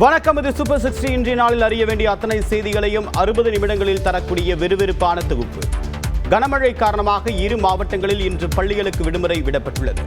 வணக்கம். இது சூப்பர் 60. இன்றைய நாளில் அறிய வேண்டிய அத்தனை செய்திகளையும் 60 நிமிடங்களில் தரக்கூடிய விறுவிறுப்பான தொகுப்பு. கனமழை காரணமாக 2 மாவட்டங்களில் இன்று பள்ளிகளுக்கு விடுமுறை விடப்பட்டுள்ளது.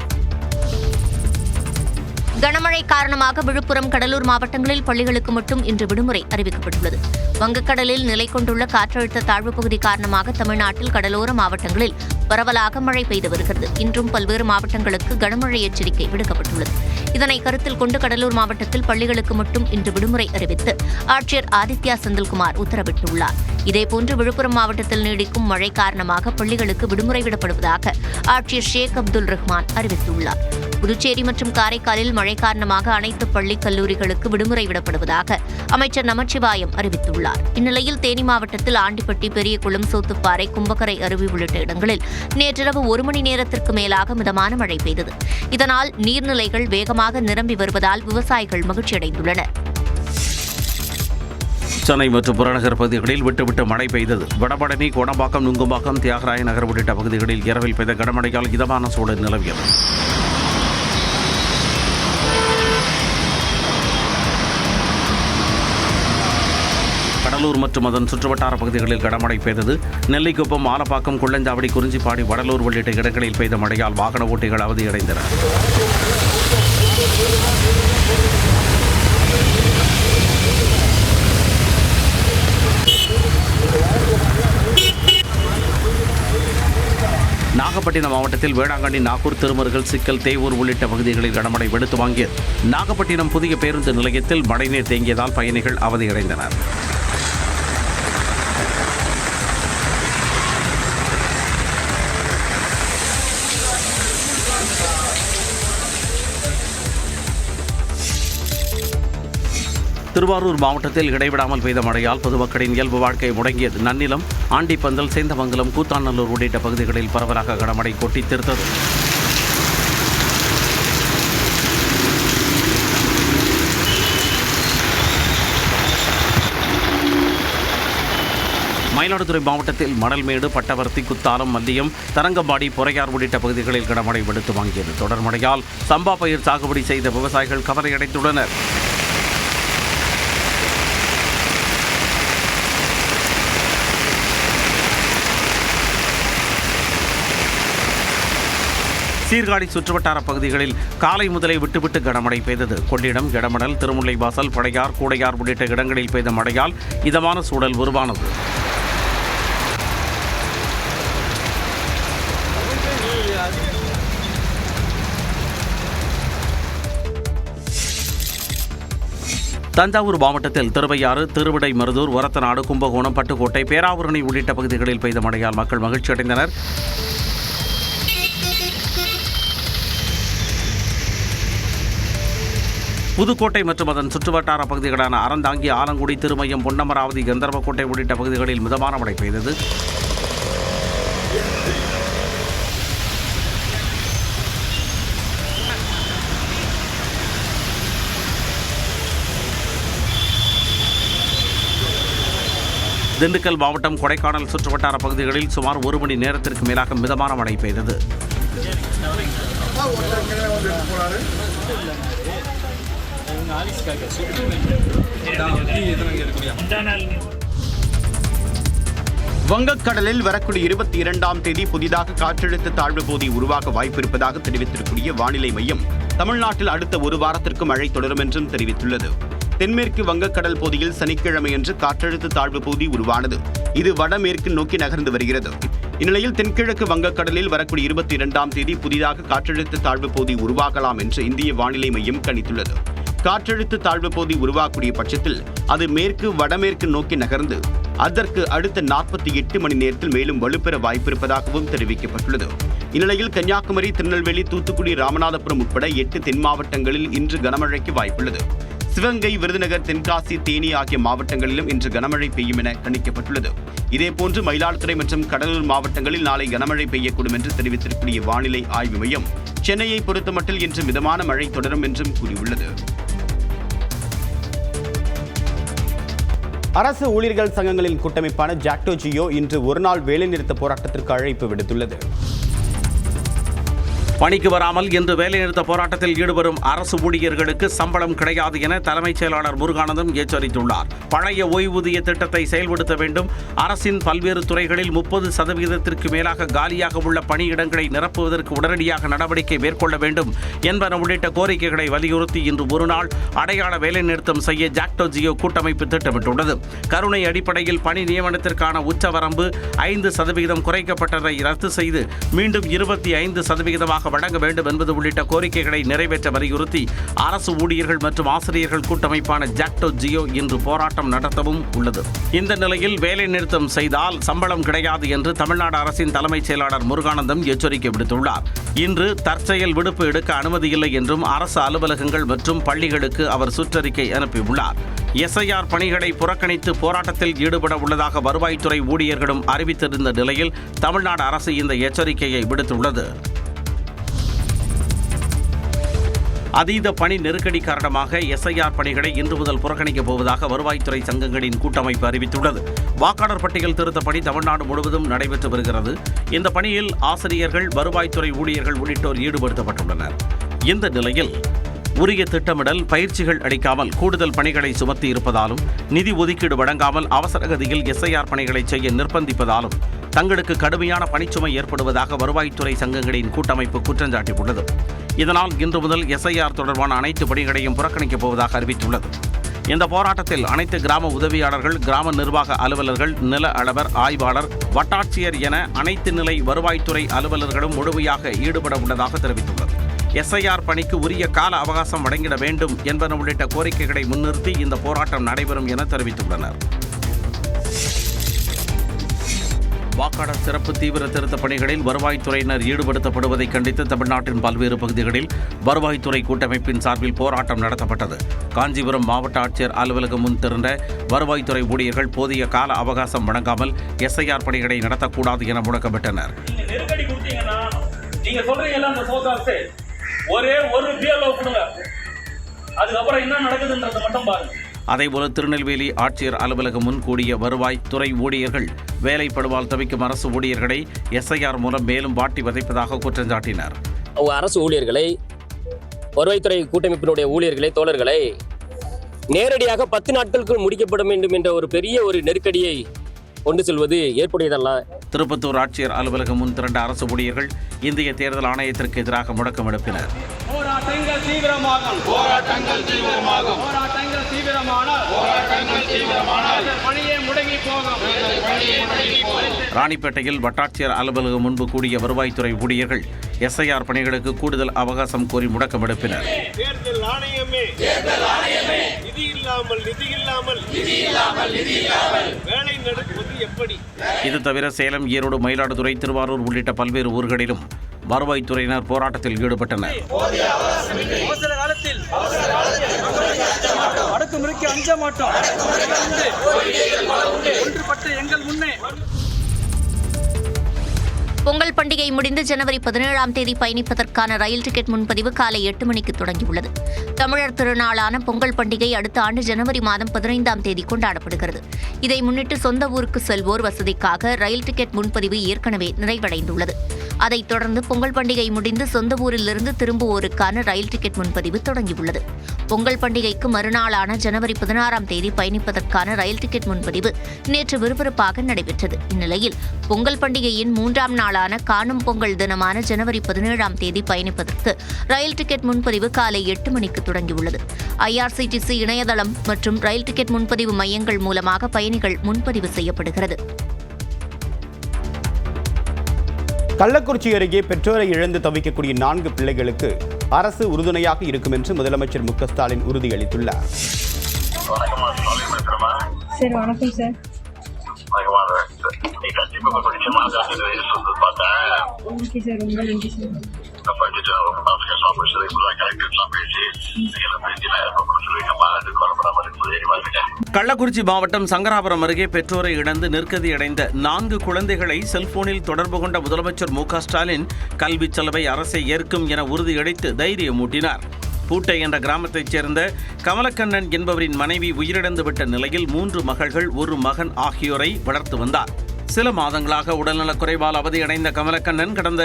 கனமழை காரணமாக விழுப்புரம், கடலூர் மாவட்டங்களில் பள்ளிகளுக்கு மட்டும் இன்று விடுமுறை அறிவிக்கப்பட்டுள்ளது. வங்கக்கடலில் நிலை கொண்டுள்ள காற்றழுத்த தாழ்வு பகுதி காரணமாக தமிழ்நாட்டில் கடலோர மாவட்டங்களில் பரவலாக மழை பெய்து வருகிறது. இன்றும் பல்வேறு மாவட்டங்களுக்கு கனமழை எச்சரிக்கை விடுக்கப்பட்டுள்ளது. இதனை கருத்தில் கொண்டு கடலூர் மாவட்டத்தில் பள்ளிகளுக்கு மட்டும் இன்று விடுமுறை அறிவித்து ஆட்சியர் ஆதித்யா செந்தில்குமார் உத்தரவிட்டுள்ளார். இதேபோன்று விழுப்புரம் மாவட்டத்தில் நீடிக்கும் மழை காரணமாக பள்ளிகளுக்கு விடுமுறை விடப்படுவதாக ஆட்சியர் ஷேக் அப்துல் ரஹ்மான் அறிவித்துள்ளார். புதுச்சேரி மற்றும் காரைக்காலில் மழை காரணமாக அனைத்து பள்ளி கல்லூரிகளுக்கு விடுமுறை விடப்படுவதாக அமைச்சர் நமச்சிவாயம் அறிவித்துள்ளார். இந்நிலையில் தேனி மாவட்டத்தில் ஆண்டிப்பட்டி, பெரியகுளம், சோத்துப்பாறை, கும்பக்கரை அருவி உள்ளிட்ட இடங்களில் நேற்றிரவு 1 மணி நேரத்திற்கு மேலாக மிதமான மழை பெய்தது. இதனால் நீர்நிலைகள் வேகமாக நிரம்பி வருவதால் விவசாயிகள் மகிழ்ச்சியடைந்துள்ளனர். சென்னை மற்றும் புறநகர் பகுதிகளில் விட்டுவிட்டு மழை பெய்தது. வடபழனி, கோடம்பாக்கம், நுங்கம்பாக்கம், தியாகராய நகர் உள்ளிட்ட பகுதிகளில் இரவில் பெய்த கனமழையால் இதமான சூழல் நிலவியது. கடலூர் மற்றும் அதன் சுற்றுவட்டார பகுதிகளில் கனமழை பெய்தது. நெல்லிக்குப்பம், ஆலப்பாக்கம், குள்ளஞ்சாவடி, குறிஞ்சிப்பாடி, வடலூர் உள்ளிட்ட இடங்களில் பெய்த மழையால் வாகன ஓட்டிகள் அவதியடைந்தனர். நாகப்பட்டினம் மாவட்டத்தில் வேளாங்கண்ணி, நாகூர், திருமருகல், சிக்கல், தேவூர் உள்ளிட்ட பகுதிகளில் கனமழை வெளுத்து வாங்கியது. நாகப்பட்டினம் புதிய பேருந்து நிலையத்தில் மழைநீர் தேங்கியதால் பயணிகள் அவதியடைந்தனர். திருவாரூர் மாவட்டத்தில் இடைவிடாமல் பெய்த மழையால் பொதுமக்களின் இயல்பு வாழ்க்கை முடங்கியது. நன்னிலம், ஆண்டிப்பந்தல், சேந்தமங்கலம், கூத்தாநல்லூர் உள்ளிட்ட பகுதிகளில் பரவலாக கனமழை கொட்டி தீர்த்தது. மயிலாடுதுறை மாவட்டத்தில் மணல்மேடு, பட்டவர்த்தி, குத்தாலம், மல்லியம், தரங்கம்பாடி, பொறையார் உள்ளிட்ட பகுதிகளில் கனமழை வெளுத்து வாங்கியது. தொடர் மழையால் சம்பா பயிர் சாகுபடி செய்த விவசாயிகள் கவலையடைந்துள்ளனர். சீர்காழி சுற்றுவட்டார பகுதிகளில் காலை முதலே விட்டுவிட்டு கனமழை பெய்தது. கொள்ளிடம், எடமணல், திருமுல்லைவாசல், படையார், கூடையார் உள்ளிட்ட இடங்களில் பெய்த மழையால் இதமான சூழல் உருவானது. தஞ்சாவூர் மாவட்டத்தில் திருவையாறு, திருவிடைமருதூர், ஒரத்தநாடு, கும்பகோணம், பட்டுக்கோட்டை, பேராவூரணி உள்ளிட்ட பகுதிகளில் பெய்த மழையால் மக்கள் மகிழ்ச்சியடைந்தனர். புதுக்கோட்டை மற்றும் அதன் சுற்றுவட்டார பகுதிகளான அறந்தாங்கி, ஆலங்குடி, திருமயம், பொன்னமராவதி, கந்தர்வக்கோட்டை உள்ளிட்ட பகுதிகளில் மிதமான மழை பெய்தது. திண்டுக்கல் மாவட்டம் கொடைக்கானல் சுற்றுவட்டார பகுதிகளில் சுமார் 1 மணி நேரத்திற்கு மேலாக மிதமான மழை பெய்தது. வங்கக்கடலில் வரக்கூடிய 22ஆம் தேதி புதிதாக காற்றழுத்த தாழ்வு பகுதி உருவாக வாய்ப்பிருப்பதாக தெரிவித்திருக்கூடிய வானிலை மையம் தமிழ்நாட்டில் அடுத்த 1 வாரத்திற்கு மழை தொடரும் என்றும் தெரிவித்துள்ளது. தென்மேற்கு வங்கக்கடல் பகுதியில் சனிக்கிழமையன்று காற்றழுத்த தாழ்வு பகுதி உருவானது. இது வடமேற்கு நோக்கி நகர்ந்து வருகிறது. இந்நிலையில் தென்கிழக்கு வங்கக்கடலில் வரக்கூடிய 22ஆம் தேதி புதிதாக காற்றழுத்த தாழ்வு பகுதி உருவாகலாம் என்று இந்திய வானிலை மையம் கணித்துள்ளது. காற்றழுத்த தாழ்வு பகுதி உருவாகக்கூடிய பட்சத்தில் அது மேற்கு வடமேற்கு நோக்கி நகர்ந்து அதற்கு அடுத்த 48 மணி நேரத்தில் மேலும் வலுப்பெற வாய்ப்பிருப்பதாகவும் தெரிவிக்கப்பட்டுள்ளது. இந்நிலையில் கன்னியாகுமரி, திருநெல்வேலி, தூத்துக்குடி, ராமநாதபுரம் உட்பட 8 தென் மாவட்டங்களில் இன்று கனமழைக்கு வாய்ப்புள்ளது. சிவகங்கை, விருதுநகர், தென்காசி, தேனி ஆகிய மாவட்டங்களிலும் இன்று கனமழை பெய்யும் என கணிக்கப்பட்டுள்ளது. இதேபோன்று மயிலாடுதுறை மற்றும் கடலூர் மாவட்டங்களில் நாளை கனமழை பெய்யக்கூடும் என்று தெரிவித்திருக்கூடிய வானிலை ஆய்வு மையம் சென்னையை பொறுத்தமட்டில் இன்று மிதமான மழை தொடரும் என்றும் கூறியுள்ளது. அரசு ஊழியர்கள் சங்கங்களின் கூட்டமைப்பான ஜாக்டோ ஜியோ இன்று ஒருநாள் வேலைநிறுத்த போராட்டத்திற்கு அழைப்பு விடுத்துள்ளது. பணிக்கு வராமல் இன்று வேலைநிறுத்த போராட்டத்தில் ஈடுபடும் அரசு ஊழியர்களுக்கு சம்பளம் கிடையாது என தலைமைச் செயலாளர் முருகானந்தம் எச்சரித்துள்ளார். பழைய ஓய்வூதிய திட்டத்தை செயல்படுத்த வேண்டும். அரசின் பல்வேறு துறைகளில் 30% மேலாக காலியாக உள்ள பணியிடங்களை நிரப்புவதற்கு உடனடியாக நடவடிக்கை மேற்கொள்ள வேண்டும் என்பன உள்ளிட்ட கோரிக்கைகளை வலியுறுத்தி இன்று ஒருநாள் அடையாள வேலைநிறுத்தம் செய்ய ஜாக்டோ ஜியோ கூட்டமைப்பு திட்டமிட்டுள்ளது. கருணை அடிப்படையில் பணி நியமனத்திற்கான உச்சவரம்பு 5% குறைக்கப்பட்டதை ரத்து செய்து மீண்டும் 25% வழங்க வேண்டும் என்பது உள்ளிட்ட கோரிக்கைகளை நிறைவேற்ற வலியுறுத்தி அரசு ஊழியர்கள் மற்றும் ஆசிரியர்கள் கூட்டமைப்பான ஜாக்டோ ஜியோ இன்று போராட்டம் நடத்தவும் உள்ளது. இந்த நிலையில் வேலை நிறுத்தம் செய்தால் சம்பளம் கிடையாது என்று தமிழ்நாடு அரசின் தலைமைச் செயலாளர் முருகானந்தம் எச்சரிக்கை விடுத்துள்ளார். இன்று தற்செயல் விடுப்பு எடுக்க அனுமதி இல்லை என்றும் அரசு அலுவலகங்கள் மற்றும் பள்ளிகளுக்கு அவர் சுற்றறிக்கை அனுப்பியுள்ளார். எஸ்ஐஆர் பணிகளை புறக்கணித்து போராட்டத்தில் ஈடுபட உள்ளதாக வருவாய்த்துறை ஊழியர்களும் அறிவித்திருந்த நிலையில் தமிழ்நாடு அரசு இந்த எச்சரிக்கையை விடுத்துள்ளது. அதீத பணி நெருக்கடி காரணமாக எஸ்ஐஆர் பணிகளை இன்று முதல் புறக்கணிக்கப் போவதாக வருவாய்த்துறை சங்கங்களின் கூட்டமைப்பு அறிவித்துள்ளது. வாக்காளர் பட்டியல் திருத்த பணி தமிழ்நாடு முழுவதும் நடைபெற்று வருகிறது. இந்த பணியில் ஆசிரியர்கள், வருவாய்த்துறை ஊழியர்கள் உள்ளிட்டோர் ஈடுபடுத்தப்பட்டுள்ளனர். இந்த நிலையில் உரிய திட்டமிடல், பயிற்சிகள் அளிக்காமல் கூடுதல் பணிகளை சுமத்தி இருப்பதாலும், நிதி ஒதுக்கீடு வழங்காமல் அவசரகதியில் எஸ்ஐஆர் பணிகளை செய்ய நிர்பந்திப்பதாலும் தங்களுக்கு கடுமையான பணிச்சுமை ஏற்படுவதாக வருவாய்த்துறை சங்கங்களின் கூட்டமைப்பு குற்றஞ்சாட்டியுள்ளது. இதனால் இன்று முதல் எஸ்ஐஆர் தொடர்பான அனைத்து பணிகளையும் புறக்கணிக்கப் போவதாக அறிவித்துள்ளது. இந்த போராட்டத்தில் அனைத்து கிராம உதவியாளர்கள், கிராம நிர்வாக அலுவலர்கள், நில அளவர், ஆய்வாளர், வட்டாட்சியர் என அனைத்து நிலை வருவாய்த்துறை அலுவலர்களும் முழுமையாக ஈடுபட உள்ளதாக தெரிவித்துள்ளது. எஸ்ஐஆர் பணிக்கு உரிய கால அவகாசம் வழங்கிட வேண்டும் என்பன உள்ளிட்ட கோரிக்கைகளை முன்னிறுத்தி இந்த போராட்டம் நடைபெறும் என தெரிவித்துள்ளனர். வாக்காளர் சிறப்பு தீவிர திருத்த பணிகளில் வருவாய்த்துறையினர் ஈடுபடுத்தப்படுவதை கண்டித்து தமிழ்நாட்டின் பல்வேறு பகுதிகளில் வருவாய்த்துறை கூட்டமைப்பின் சார்பில் போராட்டம் நடத்தப்பட்டது. காஞ்சிபுரம் மாவட்ட ஆட்சியர் அலுவலகம் முன் திரண்ட வருவாய்த்துறை ஊழியர்கள் போதிய கால அவகாசம் வழங்காமல் எஸ்ஐஆர் பணிகளை நடத்தக்கூடாது என முழக்கமிட்டனர். அதேபோல திருநெல்வேலி ஆட்சியர் அலுவலகம் முன் கூடிய வருவாய்த்துறை ஊழியர்கள் வேலைப்படுவால் தவிக்கும் அரசு ஊழியர்களை எஸ்ஐஆர் மூலம் மேலும் வாட்டி வதைப்பதாக குற்றம் சாட்டினர். அரசு ஊழியர்களை, வருவாய்த்துறை கூட்டமைப்பினுடைய ஊழியர்களை, தோழர்களை நேரடியாக 10 நாட்களுக்குள் முடிக்கப்பட வேண்டும் என்ற ஒரு பெரிய ஒரு நெருக்கடியை கொண்டு செல்வது ஏற்புடையதல்ல. திருப்பத்தூர் ஆட்சியர் அலுவலகம் முன் திரண்ட அரசு ஊழியர்கள் இந்திய தேர்தல் ஆணையத்திற்கு எதிராக முழக்கம் எழுப்பினர். ராணிப்பேட்டையில் வட்டாட்சியர் அலுவலகம் முன்பு கூடிய வருவாய்த்துறை ஊழியர்கள் எஸ்ஐஆர் பணிகளுக்கு கூடுதல் அவகாசம் கோரி முழக்கம் எழுப்பினர். இது தவிர சேலம், ஈரோடு, மயிலாடுதுறை, திருவாரூர் உள்ளிட்ட பல்வேறு ஊர்களிலும் வருவாய்த்துறையினர் போராட்டத்தில் ஈடுபட்டனர். பொங்கல் பண்டிகை முடிந்து ஜனவரி 17ஆம் தேதி பயணிப்பதற்கான ரயில் டிக்கெட் முன்பதிவு காலை 8 மணிக்கு தொடங்கியுள்ளது. தமிழர் திருநாளான பொங்கல் பண்டிகை அடுத்த ஆண்டு ஜனவரி மாதம் 15ஆம் தேதி கொண்டாடப்படுகிறது. இதை முன்னிட்டு சொந்த ஊருக்கு செல்வோர் வசதிக்காக ரயில் டிக்கெட் முன்பதிவு ஏற்கனவே நிறைவடைந்துள்ளது. அதைத் தொடர்ந்து பொங்கல் பண்டிகை முடிந்து சொந்த ஊரிலிருந்து திரும்புவோருக்கான ரயில் டிக்கெட் முன்பதிவு தொடங்கியுள்ளது. பொங்கல் பண்டிகைக்கு மறுநாளான ஜனவரி 16ஆம் தேதி பயணிப்பதற்கான ரயில் டிக்கெட் முன்பதிவு நேற்று விறுவிறுப்பாக நடைபெற்றது. இந்நிலையில் பொங்கல் பண்டிகையின் 3ஆம் நாளான காணும் பொங்கல் தினமான ஜனவரி 17ஆம் தேதி பயணிப்பதற்கு ரயில் டிக்கெட் முன்பதிவு காலை 8 மணிக்கு தொடங்கியுள்ளது. IRCTC இணையதளம் மற்றும் ரயில் டிக்கெட் முன்பதிவு மையங்கள் மூலமாக பயணிகள் முன்பதிவு செய்யப்படுகிறது. கள்ளக்குறிச்சி அருகே பெற்றோரை இழந்து தவிக்கக்கூடிய 4 பிள்ளைகளுக்கு அரசு உறுதுணையாக இருக்கும் என்று முதலமைச்சர் மு க ஸ்டாலின் உறுதியளித்துள்ளார். சார் வணக்கம் சார். ஓகே சார், ரொம்ப நன்றி சார். கள்ளக்குறிச்சி மாவட்டம் சங்கராபுரம் அருகே பெற்றோரை இழந்து நிர்கதியடைந்த 4 குழந்தைகளை செல்போனில் தொடர்பு கொண்ட முதலமைச்சர் மு க ஸ்டாலின் கல்விச் செலவை அரசை ஏற்கும் என உறுதியளித்து தைரியமூட்டினார். பூட்டை என்ற கிராமத்தைச் சேர்ந்த கமலக்கண்ணன் என்பவரின் மனைவி உயிரிழந்துவிட்ட நிலையில் 3 மகள்கள், 1 மகன் ஆகியோரை வளர்த்து வந்தார். சில மாதங்களாக உடல்நலக் குறைவால் அவதியடைந்த கமலக்கண்ணன் கடந்த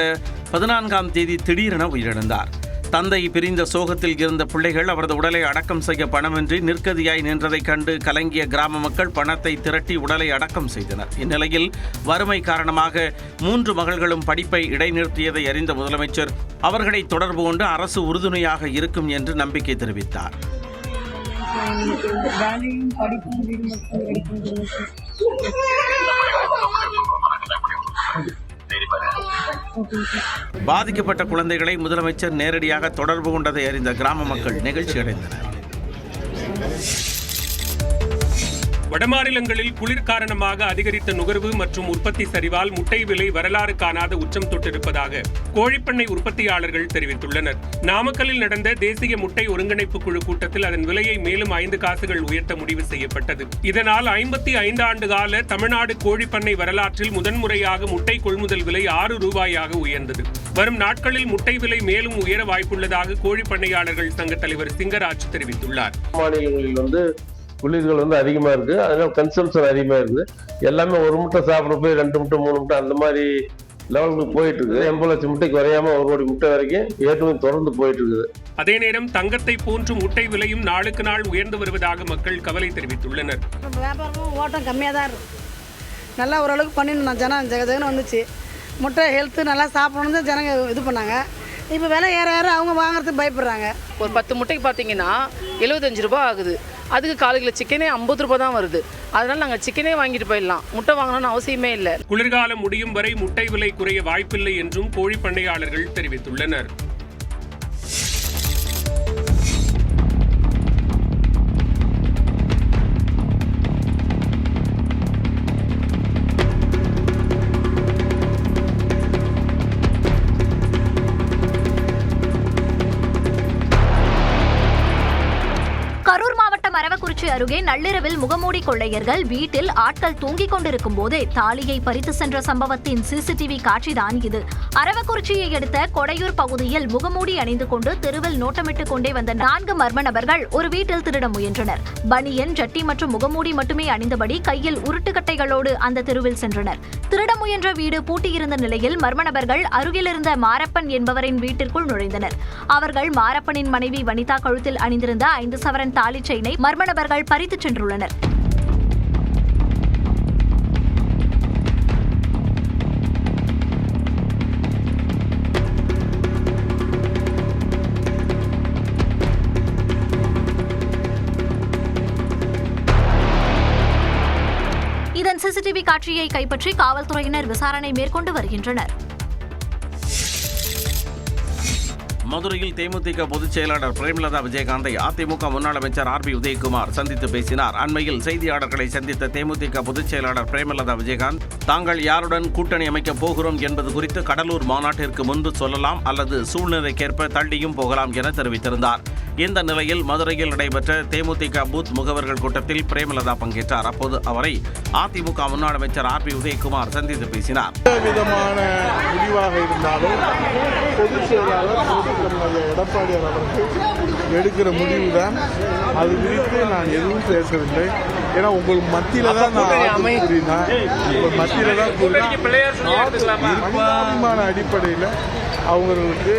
14ஆம் தேதி திடீரென உயிரிழந்தார். தந்தை பிரிந்த சோகத்தில் இருந்த பிள்ளைகள் அவரது உடலை அடக்கம் செய்ய பணமின்றி நிற்கதியாய் நின்றதைக் கண்டு கலங்கிய கிராம மக்கள் பணத்தை திரட்டி உடலை அடக்கம் செய்தனர். இந்நிலையில் வறுமை காரணமாக 3 மகள்களும் படிப்பை இடைநிறுத்தியதை அறிந்த முதலமைச்சர் அவர்களை தொடர்பு கொண்டு அரசு உறுதுணையாக இருக்கும் என்று நம்பிக்கை தெரிவித்தார். வேலையும் படிப்பும் வீடு மட்டும் கிடைக்கும் சார். பாதிக்கப்பட்ட குழந்தைகளை முதலமைச்சர் நேரடியாக தொடர்பு கொண்டதை அறிந்த கிராம மக்கள் நெகிழ்ச்சி அடைந்தனர். வடமாநிலங்களில் குளிர் காரணமாக அதிகரித்த நுகர்வு மற்றும் உற்பத்தி சரிவால் முட்டை விலை வரலாறு காணாத உச்சம் தொட்டிருப்பதாக கோழிப்பண்ணை உற்பத்தியாளர்கள் தெரிவித்துள்ளனர். நாமக்கல்லில் நடந்த தேசிய முட்டை ஒருங்கிணைப்பு குழு கூட்டத்தில் அதன் விலையை மேலும் 5 காசுகள் உயர்த்த முடிவு செய்யப்பட்டது. இதனால் 55 ஆண்டு கால தமிழ்நாடு கோழிப்பண்ணை வரலாற்றில் முதன்முறையாக முட்டை கொள்முதல் விலை 6 ரூபாயாக உயர்ந்தது. வரும் நாட்களில் முட்டை விலை மேலும் உயர வாய்ப்புள்ளதாக கோழிப்பண்ணையாளர்கள் சங்க தலைவர் சிங்கராஜ் தெரிவித்துள்ளார். குளிர்கள் அதிகமா இருக்கு, அதனால கன்சம்ஷன் அதிகமா இருக்குது. எல்லாமே ஒரு முட்டை சாப்பிட போய் 2 முட்டை 3 முட்டை அந்த மாதிரி லெவலுக்கு போயிட்டு இருக்குது. 80 லட்சம் முட்டைக்கு குறையாம 1 கோடி முட்டை வரைக்கும் ஏற்றுமதி தொடர்ந்து போயிட்டு இருக்குது. அதே நேரம் தங்கத்தை போன்று முட்டை விலையும் நாளுக்கு நாள் உயர்ந்து வருவதாக மக்கள் கவலை தெரிவித்துள்ளனர். வியாபாரமும் ஓட்டம் கம்மியாக தான் இருக்கும். நல்லா ஓரளவுக்கு பண்ணிருந்தோம். ஜனம் ஜெகஜகன்னு வந்துச்சு. முட்டை ஹெல்த்து நல்லா சாப்பிடணும்னு ஜனங்க இது பண்ணாங்க. இப்போ விலை ஏற அவங்க வாங்குறதுக்கு பயப்படுறாங்க. ஒரு 10 முட்டைக்கு பார்த்தீங்கன்னா 75 ரூபாய் ஆகுது. அதுக்கு 1/4 கிலோ சிக்கனே 50 ரூபாய் தான் வருது. அதனால நாங்கள் சிக்கனே வாங்கிட்டு போயிடலாம், முட்டை வாங்கணும்னு அவசியமே இல்லை. குளிர்காலம் முடியும் வரை முட்டை விலை குறைய வாய்ப்பில்லை என்றும் கோழி பண்ணையாளர்கள் தெரிவித்துள்ளனர். கரூர் மாவட்டம் அரவக்குறிச்சி அருகே நள்ளிரவில் முகமூடி கொள்ளையர்கள் வீட்டில் ஆட்கள் தூங்கிக் கொண்டிருக்கும் போதே தாலியை பறித்து சென்ற சம்பவத்தின் சிசிடிவி காட்சிதான் இது. அரவக்குறிச்சியை அடுத்த கொடையூர் பகுதியில் முகமூடி அணிந்து கொண்டு தெருவில் நோட்டமிட்டுக் கொண்டே வந்த 4 மர்ம நபர்கள் ஒரு வீட்டில் திருட முயன்றனர். பனியன், ஜட்டி மற்றும் முகமூடி மட்டுமே அணிந்தபடி கையில் உருட்டுக்கட்டைகளோடு அந்த தெருவில் சென்றனர். திருட முயன்ற வீடு பூட்டியிருந்த நிலையில் மர்ம நபர்கள் அருகிலிருந்த மாரப்பன் என்பவரின் வீட்டிற்குள் நுழைந்தனர். அவர்கள் மாரப்பனின் மனைவி வனிதா கழுத்தில் அணிந்திருந்த 5 சவரன் தாலி செயினை மர்ம நபர்கள் பறித்துச் சென்றுள்ளனர். இதன் சிசிடிவி காட்சியை கைப்பற்றி காவல்துறையினர் விசாரணை மேற்கொண்டு வருகின்றனர். மதுரையில் தேமுதிக பொதுச் செயலாளர் பிரேமலதா விஜயகாந்தை அதிமுக முன்னாள் அமைச்சர் RB உதயகுமார் சந்தித்து பேசினார். அண்மையில் செய்தியாளர்களை சந்தித்த தேமுதிக பொதுச் செயலாளர் பிரேமலதா விஜயகாந்த் தாங்கள் யாருடன் கூட்டணி அமைக்கப் போகிறோம் என்பது குறித்து கடலூர் மாநாட்டிற்கு முன்பு சொல்லலாம் அல்லது சூழ்நிலைக்கேற்ப தள்ளியும் போகலாம் என தெரிவித்திருந்தார். இந்த நிலையில் மதுரையில் நடைபெற்ற தேமுதிக பூத் முகவர்கள் கூட்டத்தில் பிரேமலதா பங்கேற்றார். அப்போது அவரை அதிமுக முன்னாள் அமைச்சர் RB உதயகுமார் சந்தித்து பேசினார். விதமான முடிவாக இருந்தாலும் பொதுச் செயலாளர் எடப்பாடியார் அவர்கள் எடுக்கிற முடிவுதான். அது குறித்து நான் எதுவும் பேசவில்லை. ஏன்னா உங்கள் மத்தியில தான் நான் உங்கள் மத்தியில தான் கூறின அடிப்படையில் அவங்களுக்கு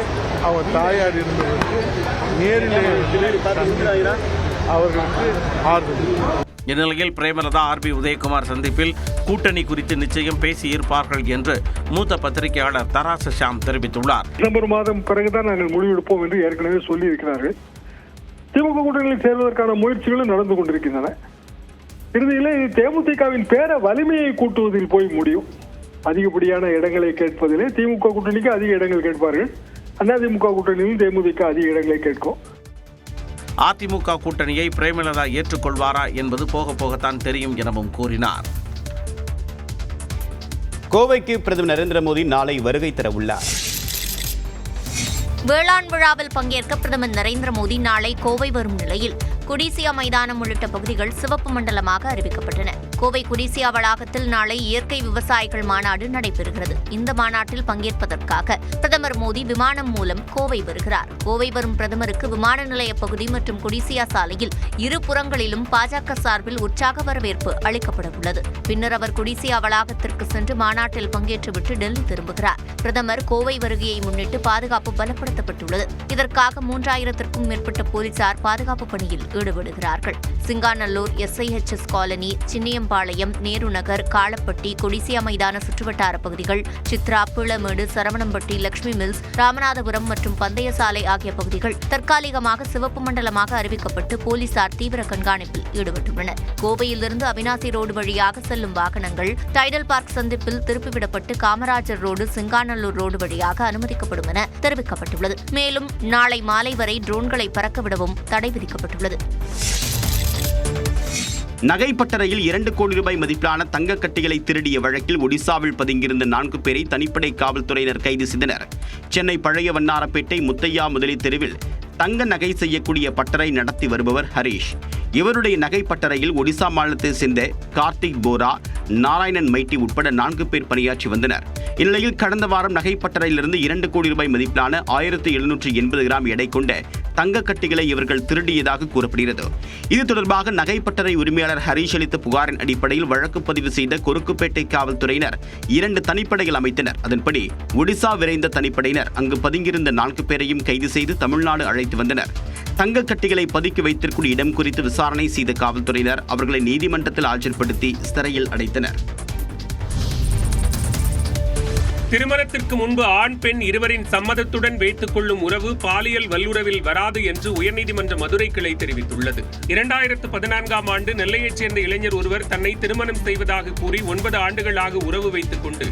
அவங்க தாயார் இருந்தவருக்கு நேரிலே அவர்களுக்கு ஆறுதல். இந்நிலையில் பிரேமலதா RB உதயகுமார் சந்திப்பில் கூட்டணி குறித்து நிச்சயம் பேசியிருப்பார்கள் என்று மூத்த பத்திரிகையாளர் தராசு ஷாம் தெரிவித்துள்ளார். டிசம்பர் மாதம் பிறகுதான் நாங்கள் முடிவெடுப்போம் என்று ஏற்கனவே சொல்லி இருக்கிறார்கள். திமுக கூட்டணியில் சேர்வதற்கான முயற்சிகளும் நடந்து கொண்டிருக்கின்றன. இறுதியில் தேமுதிகவின் பேர வலிமையை கூட்டுவதில் போய் முடியும். அதிகப்படியான இடங்களை கேட்பதிலே திமுக கூட்டணிக்கு அதிக இடங்கள் கேட்பார்கள். அதிமுக கூட்டணியில் தேமுதிக அதிக இடங்களை கேட்கும். அதிமுக கூட்டணியை பிரேமலதா ஏற்றுக்கொள்வாரா என்பது போக போகத்தான் தெரியும் எனவும் கூறினார். கோவைக்கு பிரதமர் நரேந்திர மோடி நாளை வருகை தர உள்ளார். வேளாண் விழாவில் பங்கேற்க பிரதமர் நரேந்திர மோடி நாளை கோவை வரும் நிலையில் கொடிசியா மைதானம் உள்ளிட்ட பகுதிகள் சிவப்பு மண்டலமாக அறிவிக்கப்பட்டன. கோவை குடிசியா வளாகத்தில் நாளை இயற்கை விவசாயிகள் மாநாடு நடைபெறுகிறது. இந்த மாநாட்டில் பங்கேற்பதற்காக பிரதமர் மோடி விமானம் மூலம் கோவை வருகிறார். கோவை வரும் பிரதமருக்கு விமான நிலைய பகுதி மற்றும் குடிசியா சாலையில் இரு புறங்களிலும் பாஜக சார்பில் உற்சாக வரவேற்பு அளிக்கப்பட உள்ளது. பின்னர் அவர் குடிசியா வளாகத்திற்கு சென்று மாநாட்டில் பங்கேற்றுவிட்டு டெல்லி திரும்புகிறார். பிரதமர் கோவை வருகையை முன்னிட்டு பாதுகாப்பு பலப்படுத்தப்பட்டுள்ளது. இதற்காக 3000க்கும் மேற்பட்ட போலீசார் பாதுகாப்பு பணியில் ஈடுபடுகிறார்கள். சிங்காநல்லூர், SIHS காலனி, சின்னியம்பாளையம், நேரு நகர், காளப்பட்டி, கொடிசியா மைதான சுற்றுவட்டார பகுதிகள், சித்ரா, பிளமேடு, சரவணம்பட்டி, லட்சுமி மில்ஸ், ராமநாதபுரம் மற்றும் பந்தய சாலை ஆகிய பகுதிகள் தற்காலிகமாக சிவப்பு மண்டலமாக அறிவிக்கப்பட்டு போலீசார் தீவிர கண்காணிப்பில் ஈடுபட்டுள்ளனர். கோவையிலிருந்து அவினாசி ரோடு வழியாக செல்லும் வாகனங்கள் டைடல் பார்க் சந்திப்பில் திருப்பிவிடப்பட்டு காமராஜர் ரோடு, சிங்காநல்லூர் ரோடு வழியாக அனுமதிக்கப்படும் என தெரிவிக்கப்பட்டுள்ளது. மேலும் நாளை மாலை வரை ட்ரோன்களை பறக்கவிடவும் தடை விதிக்கப்பட்டுள்ளது. நகை பட்டறையில் 2 கோடி ரூபாய் மதிப்பிலான தங்க கட்டிகளை திருடிய வழக்கில் ஒடிசாவில் பதுங்கியிருந்த 4 பேரை தனிப்படை காவல்துறையினர் கைது செய்தனர். சென்னை பழைய வண்ணாரப்பேட்டை முத்தையா முதலி தெருவில் தங்க நகை செய்யக்கூடிய பட்டறை நடத்தி வருபவர் ஹரீஷ். இவருடைய நகை பட்டறையில் ஒடிசா மாநிலத்தை சேர்ந்த கார்த்திக் போரா, நாராயணன் மைட்டி உட்பட 4 பேர் பணியாற்றி வந்தனர். இந்நிலையில் கடந்த வாரம் நகை பட்டறையிலிருந்து 2 கோடி ரூபாய் மதிப்பிலான 1780 கிராம் எடை கொண்ட தங்க கட்டிகளை இவர்கள் திருடியதாக கூறப்படுகிறது. இது தொடர்பாக நகை பட்டறை உரிமையாளர் ஹரீஷ் அளித்த புகாரின் அடிப்படையில் வழக்கு பதிவு செய்த கொருக்குப்பேட்டை காவல்துறையினர் 2 தனிப்படைகள் அமைத்தனர். அதன்படி ஒடிசா விரைந்த தனிப்படையினர் அங்கு பதுங்கியிருந்த 4 பேரையும் கைது செய்து தமிழ்நாடு அழைத்து வந்தனர். தங்க கட்டிகளை பதுக்கி வைத்திருக்கூடிய இடம் குறித்து விசாரணை செய்த காவல்துறையினர் அவர்களை நீதிமன்றத்தில் ஆஜர்படுத்தி சிறையில் அடைத்தனர். திருமணத்திற்கு முன்பு ஆண் பெண் இருவரின் சம்மதத்துடன் வைத்துக் கொள்ளும் உறவு பாலியல் வல்லுறவில் வராது என்று உயர்நீதிமன்ற மதுரை கிளை தெரிவித்துள்ளது. 2014ஆம் ஆண்டு நெல்லையைச் சேர்ந்த இளைஞர் ஒருவர் தன்னை திருமணம் செய்வதாக கூறி 9 ஆண்டுகளாக உறவு வைத்துக் கொண்டு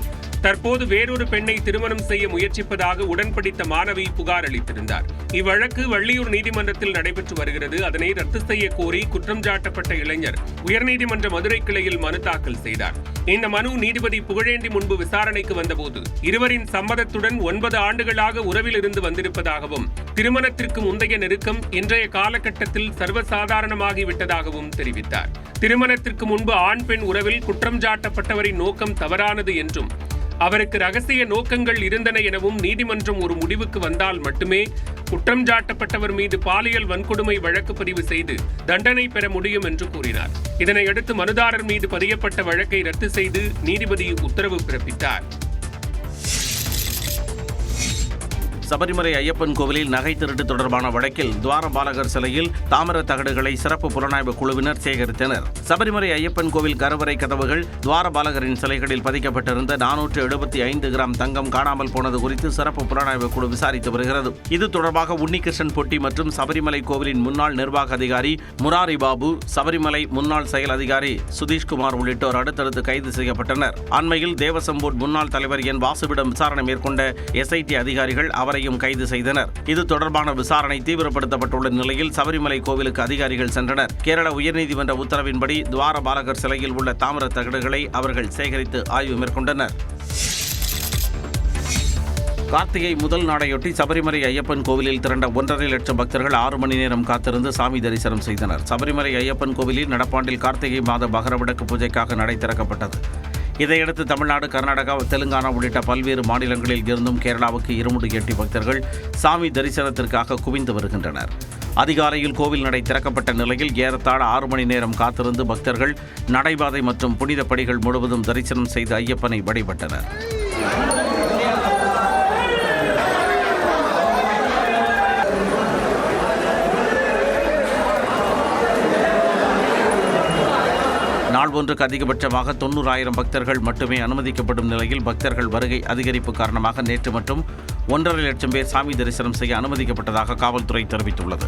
தற்போது வேறொரு பெண்ணை திருமணம் செய்ய முயற்சிப்பதாக உடன்படித்த மாணவி புகார் அளித்திருந்தார். இவ்வழக்கு வள்ளியூர் நீதிமன்றத்தில் நடைபெற்று வருகிறது. அதனை ரத்து செய்ய கோரி குற்றம் சாட்டப்பட்ட இளைஞர் உயர்நீதிமன்ற மதுரை கிளையில் மனு தாக்கல் செய்தார். இந்த மனு நீதிபதி புகழேந்தி முன்பு விசாரணைக்கு வந்தபோது இருவரின் சம்மதத்துடன் 9 ஆண்டுகளாக உறவில் இருந்து வந்திருப்பதாகவும் திருமணத்திற்கு முந்தைய நெருக்கம் இன்றைய காலகட்டத்தில் சர்வசாதாரணமாகிவிட்டதாகவும் தெரிவித்தார். திருமணத்திற்கு முன்பு ஆண் பெண் உறவில் குற்றம் சாட்டப்பட்டவரின் நோக்கம் தவறானது என்றும் அவருக்கு ரகசிய நோக்கங்கள் இருந்தன எனவும் நீதிமன்றம் ஒரு முடிவுக்கு வந்தால் மட்டுமே குற்றம் சாட்டப்பட்டவர் மீது பாலியல் வன்கொடுமை வழக்கு பதிவு செய்து தண்டனை பெற முடியும் என்று கூறினார். இதனையடுத்து மனுதாரர் மீது பதியப்பட்ட வழக்கை ரத்து செய்து நீதிபதி உத்தரவு பிறப்பித்தார். சபரிமலை ஐயப்பன் கோவிலில் நகை திருட்டு தொடர்பான வழக்கில் துவாரபாலகர் சிலையில் தாமிர தகடுகளை சிறப்பு புலனாய்வு குழுவினர் சேகரித்தனர். சபரிமலை ஐயப்பன் கோவில் கருவறை கதவுகள் துவாரபாலகரின் சிலைகளில் பதிக்கப்பட்டிருந்த 475 கிராம் தங்கம் காணாமல் போனது குறித்து சிறப்பு புலனாய்வு குழு விசாரித்து வருகிறது. இது தொடர்பாக உன்னிகிருஷ்ணன் பொட்டி மற்றும் சபரிமலை கோவிலின் முன்னாள் நிர்வாக அதிகாரி முராரி பாபு, சபரிமலை முன்னாள் செயல் அதிகாரி சுதீஷ்குமார் உள்ளிட்டோர் அடுத்தடுத்து கைது செய்யப்பட்டனர். அண்மையில் தேவசம் போர்டு முன்னாள் தலைவர் என் வாசுவிடம் விசாரணை மேற்கொண்ட SIT அதிகாரிகள் அவரையும் கைது செய்தனர். இது தொடர்பான விசாரணை தீவிரப்படுத்தப்பட்டுள்ள நிலையில் சபரிமலை கோவிலுக்கு அதிகாரிகள் சென்றனர். கேரள உயர்நீதிமன்ற உத்தரவின்படி துவாரபாலகர் சிலையில் உள்ள தாமிர தகடுகளை அவர்கள் சேகரித்து ஆய்வு மேற்கொண்டனர். கார்த்திகை முதல் நாளையொட்டி சபரிமலை ஐயப்பன் கோவிலில் திரண்ட 1.5 லட்சம் பக்தர்கள் 6 மணி நேரம் காத்திருந்து சாமி தரிசனம் செய்தனர். சபரிமலை ஐயப்பன் கோவிலில் நடப்பாண்டில் கார்த்திகை மாத மகரவிளக்கு பூஜைக்காக நடை திறக்கப்பட்டது. இதையடுத்து தமிழ்நாடு, கர்நாடகா, தெலுங்கானா உள்ளிட்ட பல்வேறு மாநிலங்களில் இருந்தும் கேரளாவுக்கு இருமுடி எட்டி பக்தர்கள் சாமி தரிசனத்திற்காக குவிந்து வருகின்றனர். அதிகாலையில் கோவில் நடை திறக்கப்பட்ட நிலையில் ஏறத்தாழ 6 மணி நேரம் காத்திருந்து பக்தர்கள் நடைபாதை மற்றும் புனித படிகள் முழுவதும் தரிசனம் செய்து ஐயப்பனை வழிபட்டனர். நாள் ஒன்றுக்கு அதிகபட்சமாக 90,000 பக்தர்கள் மட்டுமே அனுமதிக்கப்படும் நிலையில் பக்தர்கள் வருகை அதிகரிப்பு காரணமாக நேற்று மட்டும் 1.5 லட்சம் பேர் சாமி தரிசனம் செய்ய அனுமதிக்கப்பட்டதாக காவல்துறை தெரிவித்துள்ளது.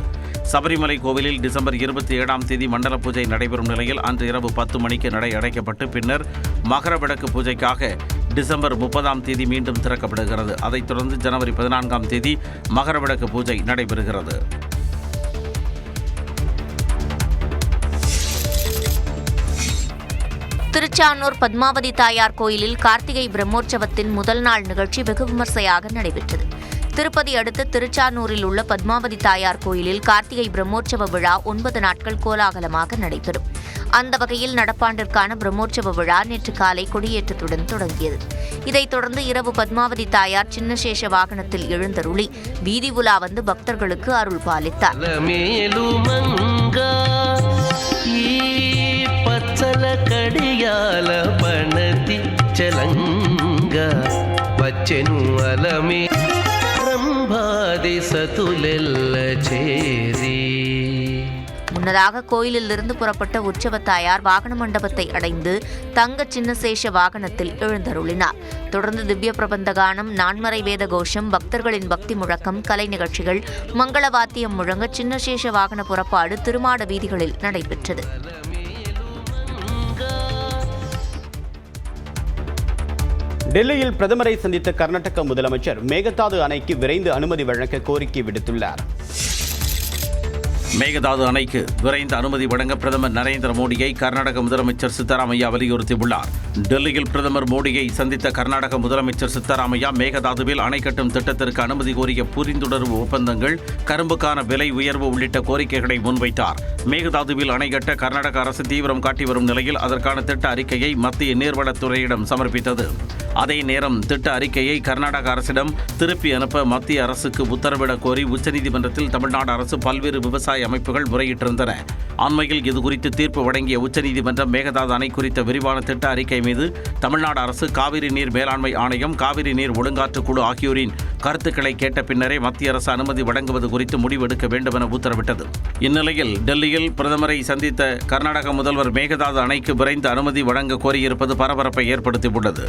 சபரிமலை கோவிலில் டிசம்பர் 27ஆம் தேதி மண்டல பூஜை நடைபெறும் நிலையில் அன்று இரவு 10 மணிக்கு நடை அடைக்கப்பட்டு பின்னர் மகரவிளக்கு பூஜைக்காக டிசம்பர் 30ஆம் தேதி மீண்டும் திறக்கப்படுகிறது. அதைத் தொடர்ந்து ஜனவரி 14ஆம் தேதி மகரவிளக்கு பூஜை நடைபெறுகிறது. திருச்சானூர் பத்மாவதி தாயார் கோயிலில் கார்த்திகை பிரம்மோற்சவத்தின் முதல் நாள் நிகழ்ச்சி வெகு விமர்சையாக நடைபெற்றது. திருப்பதி அடுத்த திருச்சானூரில் உள்ள பத்மாவதி தாயார் கோயிலில் கார்த்திகை பிரம்மோற்சவ விழா 9 நாட்கள் கோலாகலமாக நடைபெறும். அந்த வகையில் நடப்பாண்டிற்கான பிரம்மோற்சவ விழா நேற்று காலை கொடியேற்றத்துடன் தொடங்கியது. இதைத் தொடர்ந்து இரவு பத்மாவதி தாயார் சின்னசேஷ வாகனத்தில் எழுந்தருளி வீதி உலா வந்து பக்தர்களுக்கு அருள் பாலித்தார். முன்னதாக கோயிலில் இருந்து புறப்பட்ட உற்சவ தாயார் வாகன மண்டபத்தை அடைந்து தங்க சின்னசேஷ வாகனத்தில் எழுந்தருளினார். தொடர்ந்து திவ்ய பிரபந்த கானம், நான்மறை வேத கோஷம், பக்தர்களின் பக்தி முழக்கம், கலை நிகழ்ச்சிகள், மங்கள வாத்தியம் முழங்க சின்னசேஷ வாகன புறப்பாடு திருமாட வீதிகளில் நடைபெற்றது. டெல்லியில் பிரதமரை சந்தித்த கர்நாடக முதலமைச்சர் மேகதாது அணைக்கு விரைந்து அனுமதி வழங்க கோரிக்கை விடுத்துள்ளார். மேகதாது அணைக்கு விரைந்த அனுமதி வழங்க பிரதமர் நரேந்திர மோடியை கர்நாடக முதலமைச்சர் சித்தராமையா வலியுறுத்தியுள்ளார். டெல்லியில் பிரதமர் மோடியை சந்தித்த கர்நாடக முதலமைச்சர் சித்தராமையா மேகதாதுவில் அணை கட்டும் திட்டத்திற்கு அனுமதி கோரிய புரிந்துணர்வு ஒப்பந்தங்கள், கரும்புக்கான விலை உயர்வு உள்ளிட்ட கோரிக்கைகளை முன்வைத்தார். மேகதாதுவில் அணை கட்ட கர்நாடக அரசு தீவிரம் காட்டி வரும் நிலையில் அதற்கான திட்ட அறிக்கையை மத்திய நீர்வளத்துறையிடம் சமர்ப்பித்தது. அதே நேரம் திட்ட அறிக்கையை கர்நாடக அரசிடம் திருப்பி அனுப்ப மத்திய அரசுக்கு உத்தரவிடக் கோரி உச்சநீதிமன்றத்தில் தமிழ்நாடு அரசு பல்வேறு விவசாய அமைப்புகள் முறையிட்டிருந்தன. அண்மையில் இதுகுறித்து தீர்ப்பு வழங்கிய உச்சநீதிமன்றம் மேகதாது அணை குறித்த விரிவான திட்ட அறிக்கை மீது தமிழ்நாடு அரசு, காவிரி நீர் மேலாண்மை ஆணையம், காவிரி நீர் ஒழுங்காற்று குழு ஆகியோரின் கருத்துக்களை கேட்ட பின்னரே மத்திய அரசு அனுமதி வழங்குவது குறித்து முடிவெடுக்க வேண்டும் என உத்தரவிட்டது. இந்நிலையில் டெல்லியில் பிரதமரை சந்தித்த கர்நாடக முதல்வர் மேகதாது அணைக்கு விரைந்து அனுமதி வழங்க கோரியிருப்பது பரபரப்பை ஏற்படுத்தியுள்ளது.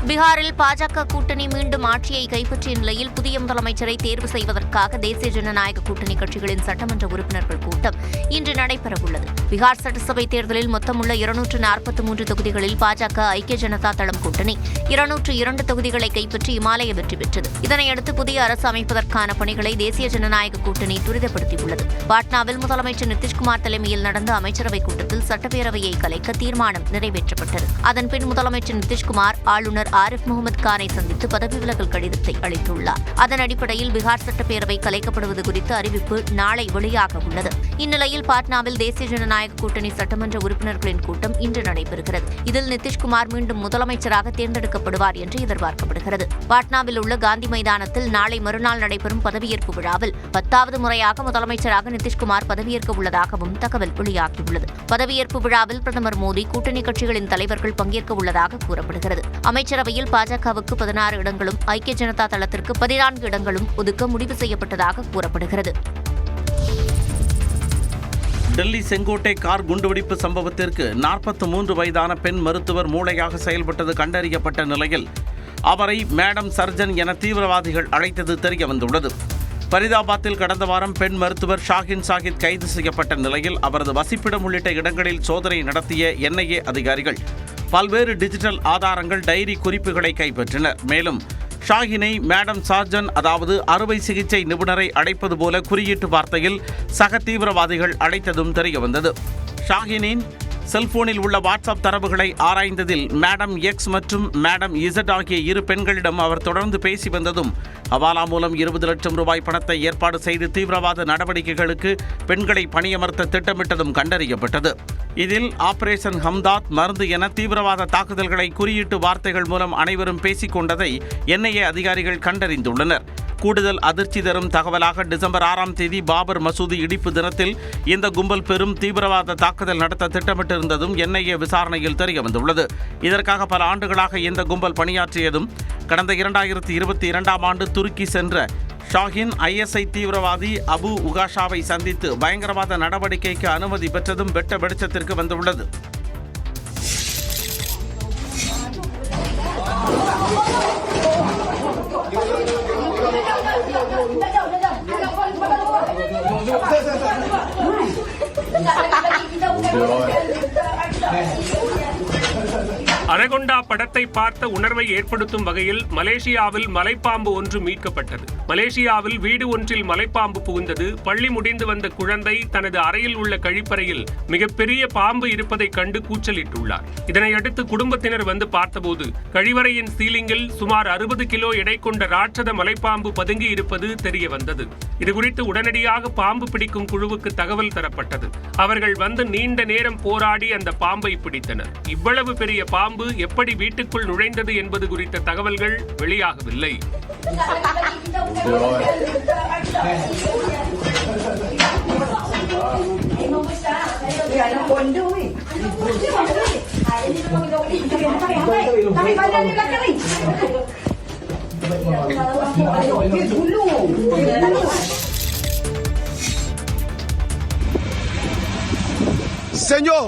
பீகாரில் பாஜக கூட்டணி மீண்டும் ஆட்சியை கைப்பற்றிய நிலையில் புதிய முதலமைச்சரை தேர்வு செய்வதற்காக தேசிய ஜனநாயக கூட்டணி கட்சிகளின் சட்டமன்ற உறுப்பினர்கள் கூட்டம் இன்று நடைபெறவுள்ளது. பீகார் சட்டசபை தேர்தலில் மொத்தமுள்ள 243 தொகுதிகளில் பாஜக, ஐக்கிய ஜனதா தளம் கூட்டணி 202 தொகுதிகளை கைப்பற்றி இமாலய வெற்றி பெற்றது. இதனையடுத்து புதிய அரசு அமைப்பதற்கான பணிகளை தேசிய ஜனநாயக கூட்டணி துரிதப்படுத்தியுள்ளது. பாட்னாவில் முதலமைச்சர் நிதிஷ்குமார் தலைமையில் நடந்த அமைச்சரவைக் கூட்டத்தில் சட்டப்பேரவையை கலைக்க தீர்மானம் நிறைவேற்றப்பட்டது. அதன்பின் முதலமைச்சர் நிதிஷ்குமார் ஆளுநர் ஆரிஃப் முகமது கானை சந்தித்து பதவி விலகல் கடிதத்தை அளித்துள்ளார். அதன் அடிப்படையில் பீகார் சட்டப்பேரவை கலைக்கப்படுவது குறித்த அறிவிப்பு நாளை வெளியாக உள்ளது. இந்நிலையில் பாட்னாவில் தேசிய ஜனநாயக கூட்டணி சட்டமன்ற உறுப்பினர்களின் கூட்டம் இன்று நடைபெறுகிறது. இதில் நிதிஷ்குமார் மீண்டும் முதலமைச்சராக தேர்ந்தெடுக்கப்படுவார் என்று எதிர்பார்க்கப்படுகிறது. பாட்னாவில் உள்ள காந்தி மைதானத்தில் நாளை மறுநாள் நடைபெறும் பதவியேற்பு விழாவில் 10வது முறையாக முதலமைச்சராக நிதிஷ்குமார் பதவியேற்க உள்ளதாகவும் தகவல் வெளியாகியுள்ளது. பதவியேற்பு விழாவில் பிரதமர் மோடி, கூட்டணி கட்சிகளின் தலைவர்கள் பங்கேற்க உள்ளதாக கூறப்படுகிறது. அமைச்சரவையில் பாஜகவுக்கு 16 இடங்களும், ஐக்கிய ஜனதா தளத்திற்கு 14 இடங்களும் ஒதுக்க முடிவு செய்யப்பட்டதாக கூறப்படுகிறது. டெல்லி செங்கோட்டை கார் குண்டுவெடிப்பு சம்பவத்திற்கு 43 வயதான பெண் மருத்துவர் மூளையாக செயல்பட்டது கண்டறியப்பட்ட நிலையில் அவரை மேடம் சர்ஜன் என தீவிரவாதிகள் அழைத்தது தெரிய வந்துள்ளது. பரிதாபாத்தில் கடந்த வாரம் பெண் மருத்துவர் ஷாஹின் சாகித் கைது செய்யப்பட்ட நிலையில் அவரது வசிப்பிடம் உள்ளிட்ட இடங்களில் சோதனை நடத்திய NIA அதிகாரிகள் பல்வேறு டிஜிட்டல் ஆதாரங்கள், டைரி குறிப்புகளை கைப்பற்றினர். மேலும் ஷாஹினை மேடம் சார்ஜன், அதாவது அறுவை சிகிச்சை நிபுணரை அழைப்பது போல குறியீட்டு வார்த்தையில் சக தீவிரவாதிகள் அழைத்ததும் தெரியவந்தது. ஷாஹினின் செல்போனில் உள்ள வாட்ஸ்அப் தரவுகளை ஆராய்ந்ததில் மேடம் எக்ஸ் மற்றும் மேடம் இசட் ஆகிய இரு பெண்களிடம் அவர் தொடர்ந்து பேசி வந்ததும் ஹவாலா மூலம் 20 லட்சம் ரூபாய் பணத்தை ஏற்பாடு செய்து தீவிரவாத நடவடிக்கைகளுக்கு பெண்களை பணியமர்த்த திட்டமிட்டதும் கண்டறியப்பட்டது. இதில் ஆபரேஷன் ஹம்தாத், மருந்து என தீவிரவாத தாக்குதல்களை குறியீட்டு வார்த்தைகள் மூலம் அனைவரும் பேசிக் கொண்டதை NIA அதிகாரிகள் கண்டறிந்துள்ளனர். கூடுதல் அதிர்ச்சி தரும் தகவலாக டிசம்பர் 6ஆம் தேதி பாபர் மசூதி இடிப்பு தினத்தில் இந்த கும்பல் பெரும் தீவிரவாத தாக்குதல் நடத்த திட்டமிட்டிருந்ததும் NIA விசாரணையில் தெரியவந்துள்ளது. இதற்காக பல ஆண்டுகளாக இந்த கும்பல் பணியாற்றியதும் கடந்த 2022ஆம் ஆண்டு துருக்கி சென்ற ஷாஹின் ISI தீவிரவாதி அபு உகாஷாவை சந்தித்து பயங்கரவாத நடவடிக்கைக்கு அனுமதி பெற்றதும் வெட்ட வெளிச்சத்திற்கு வந்துள்ளது. அனகொண்டா படத்தை பார்த்த உணர்வை ஏற்படுத்தும் வகையில் மலேசியாவில் மலைப்பாம்பு ஒன்று மீட்கப்பட்டது. மலேசியாவில் வீடு ஒன்றில் மலைப்பாம்பு புகுந்தது. பள்ளி முடிந்து வந்த குழந்தை தனது அறையில் உள்ள கழிப்பறையில் மிகப்பெரிய பாம்பு இருப்பதை கண்டு கூச்சலிட்டுள்ளார். இதனையடுத்து குடும்பத்தினர் வந்து பார்த்தபோது கழிவறையின் சீலிங்கில் சுமார் 60 கிலோ எடை கொண்ட ராட்சத மலைப்பாம்பு பதுங்கி இருப்பது தெரிய வந்தது. இதுகுறித்து உடனடியாக பாம்பு பிடிக்கும் குழுவுக்கு தகவல் தரப்பட்டது. அவர்கள் வந்து நீண்ட நேரம் போராடி அந்த பாம்பை பிடித்தனர். இவ்வளவு பெரிய பாம்பு எப்படி வீட்டுக்குள் நுழைந்தது என்பது குறித்த தகவல்கள் வெளியாகவில்லை. Senhor,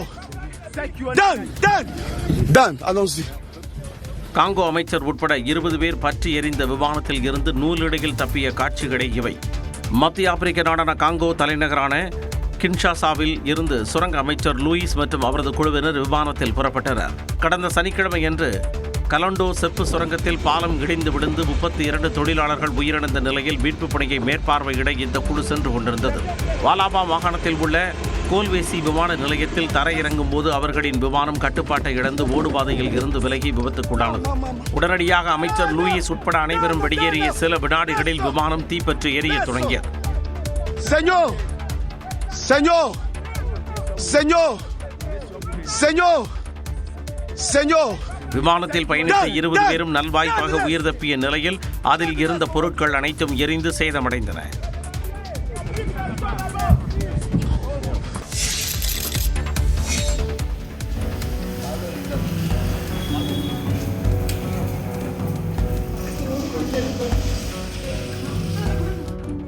Dan, allons-y. காங்கோ அமைச்சர் உட்பட 20 பேர் பற்றி எரிந்த விமானத்தில் இருந்து நூலிடையில் தப்பிய காட்சிகளே இவை. மத்திய ஆப்பிரிக்க நாடான காங்கோ தலைநகரான கின்ஷாசாவில் இருந்து சுரங்க அமைச்சர் லூயிஸ் மற்றும் அவரது குழுவினர் விமானத்தில் புறப்பட்டனர். கடந்த சனிக்கிழமையன்று கலண்டோ செப்பு சுரங்கத்தில் பாலம் இடிந்து விழுந்து 32 தொழிலாளர்கள் உயிரிழந்த நிலையில் மீட்புப் பணியை மேற்பார்வையிட இந்த குழு சென்று கொண்டிருந்தது. வாலாபா மாகாணத்தில் உள்ள கோல்வேசி விமான நிலையத்தில் தரையிறங்கும் போது அவர்களின் விமானம் கட்டுப்பாட்டை இழந்து ஓடுபாதையில் இருந்து விலகி விபத்துக்குள்ளானது. உடனடியாக அமைச்சர் லூயிஸ் உட்பட அனைவரும் வெளியேறிய சில வினாடிகளில் விமானம் தீப்பற்றி எரிய தொடங்கியது. விமானத்தில் பயணித்த 20 பேரும் நல்வாய்ப்பாக உயிர் தப்பிய நிலையில் அதில் இருந்த பொருட்கள் அனைத்தும் எரிந்து சேதமடைந்தன.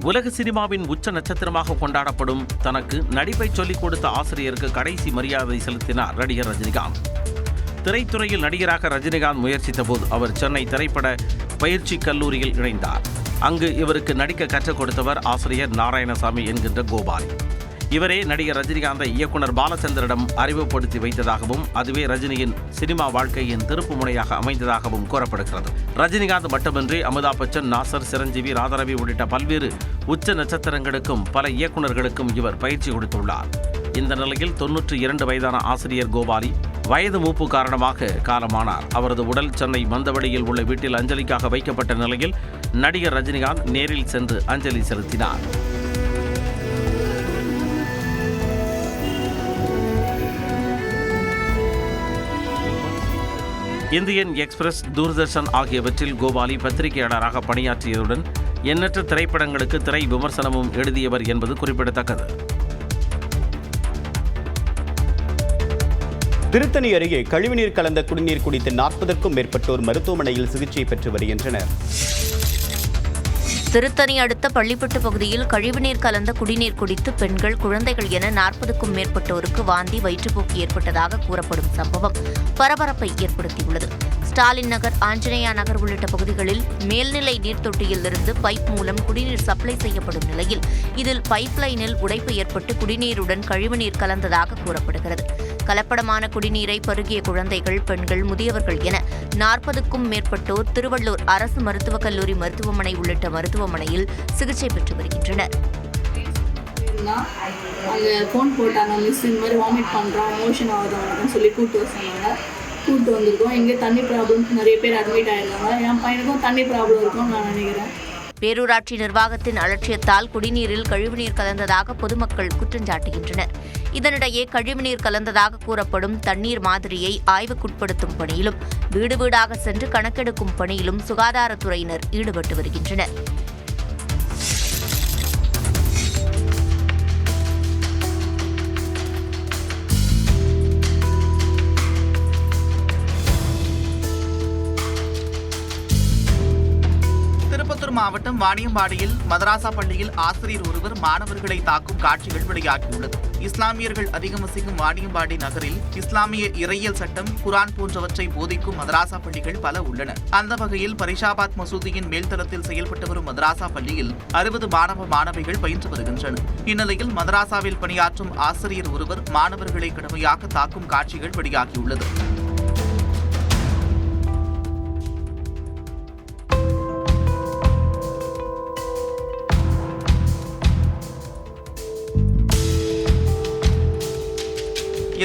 உலக சினிமாவின் உச்ச நட்சத்திரமாக கொண்டாடப்படும் தனக்கு நடிப்பை சொல்லிக் கொடுத்த ஆசிரியருக்கு கடைசி மரியாதை செலுத்தினார் நடிகர் ரஜினிகாந்த். திரைத்துறையில் நடிகராக ரஜினிகாந்த் முயற்சித்த போது அவர் சென்னை திரைப்பட பயிற்சி கல்லூரியில் இணைந்தார். அங்கு இவருக்கு நடிக்க கற்றுக் கொடுத்தவர் ஆசிரியர் நாராயணசாமி என்கின்ற கோபாலி. இவரே நடிகர் ரஜினிகாந்தை இயக்குனர் பாலச்சந்தரிடம் அறிமுகப்படுத்தி வைத்ததாகவும் அதுவே ரஜினியின் சினிமா வாழ்க்கையின் திருப்பு முனையாக அமைந்ததாகவும் கூறப்படுகிறது. ரஜினிகாந்த் மட்டுமின்றி அமிதாப் பச்சன், நாசர், சிரஞ்சீவி, ராதாரவி உள்ளிட்ட பல்வேறு உச்ச நட்சத்திரங்களுக்கும் பல இயக்குநர்களுக்கும் இவர் பயிற்சி கொடுத்துள்ளார். இந்த நிலையில் 92 வயதான ஆசிரியர் கோபாலி வயது மூப்பு காரணமாக காலமானார். அவரது உடல் சென்னை மந்தவெளியில் உள்ள வீட்டில் அஞ்சலிக்காக வைக்கப்பட்ட நிலையில் நடிகர் ரஜினிகாந்த் நேரில் சென்று அஞ்சலி செலுத்தினார். இந்தியன் எக்ஸ்பிரஸ், தூர்தர்ஷன் ஆகியவற்றில் கோபாலி பத்திரிகையாளராக பணியாற்றியதுடன் எண்ணற்ற திரைப்படங்களுக்கு திரை விமர்சனமும் எழுதியவர் என்பது குறிப்பிடத்தக்கது. திருத்தணி அருகே கழிவுநீர் கலந்த குடிநீர் குடித்து 40க்கும் மேற்பட்டோர் மருத்துவமனையில் சிகிச்சை பெற்று வருகின்றனர். திருத்தணி அடுத்த பள்ளிப்பட்டு பகுதியில் கழிவுநீர் கலந்த குடிநீர் குடித்து பெண்கள், குழந்தைகள் என 40க்கும் மேற்பட்டோருக்கு வாந்தி, வயிற்றுப்போக்கு ஏற்பட்டதாக கூறப்படும் சம்பவம் பரபரப்பை ஏற்படுத்தியுள்ளது. ஸ்டாலின் நகர், ஆஞ்சநேயா நகர் உள்ளிட்ட பகுதிகளில் மேல்நிலை நீர்த்தொட்டியிலிருந்து பைப் மூலம் குடிநீர் சப்ளை செய்யப்படும் நிலையில் இதில் பைப் லைனில் உடைப்பு ஏற்பட்டு குடிநீருடன் கழிவுநீர் கலந்ததாக கூறப்படுகிறது. கலப்படமான குடிநீரை பருகிய குழந்தைகள், பெண்கள், முதியவர்கள் என 40க்கும் மேற்பட்டோர் திருவள்ளூர் அரசு மருத்துவக் கல்லூரி மருத்துவமனை உள்ளிட்ட மருத்துவமனையில் சிகிச்சை பெற்று வருகின்றனர். அங்கே ஃபோன் போட்டாங்க, மிஸ் இந்த மாதிரி வாமிட் பண்ணுறோம், மோஷன் ஆகுதுன்னு சொல்லி கூப்பிட்டு சொன்னாங்க. கூப்பிட்டு வந்திருக்கோம். இங்கே தண்ணி ப்ராப்ளம் நிறைய பேர் அட்மிட் ஆகிருந்தாங்க. என் பையனுக்கும் தண்ணி ப்ராப்ளம் இருக்கும்னு நான் நினைக்கிறேன். பேரூராட்சி நிர்வாகத்தின் அலட்சியத்தால் குடிநீரில் கழிவுநீர் கலந்ததாக பொதுமக்கள் குற்றஞ்சாட்டுகின்றனர். இதனிடையே கழிவுநீர் கலந்ததாக கூறப்படும் தண்ணீர் மாதிரியை ஆய்வுக்குட்படுத்தும் பணியிலும் வீடு வீடாக சென்று கணக்கெடுக்கும் பணியிலும் சுகாதாரத்துறையினர் ஈடுபட்டு வருகின்றனர். மாவட்டம் வாணியம்பாடியில் மதராசா பள்ளியில் ஆசிரியர் ஒருவர் மாணவர்களை தாக்கும் காட்சிகள் வெளியாகியுள்ளது. இஸ்லாமியர்கள் அதிகம் வசிக்கும் வாணியம்பாடி நகரில் இஸ்லாமிய இறையியல் சட்டம், குரான் போன்றவற்றை போதிக்கும் மதராசா பள்ளிகள் பல உள்ளன. அந்த வகையில் பரிஷாபாத் மசூதியின் மேல்தளத்தில் செயல்பட்டு வரும் மதராசா பள்ளியில் 60 மாணவ மாணவிகள் பயின்று வருகின்றனர். இந்நிலையில் மதராசாவில் பணியாற்றும் ஆசிரியர் ஒருவர் மாணவர்களை கடுமையாக தாக்கும் காட்சிகள் வெளியாகியுள்ளது.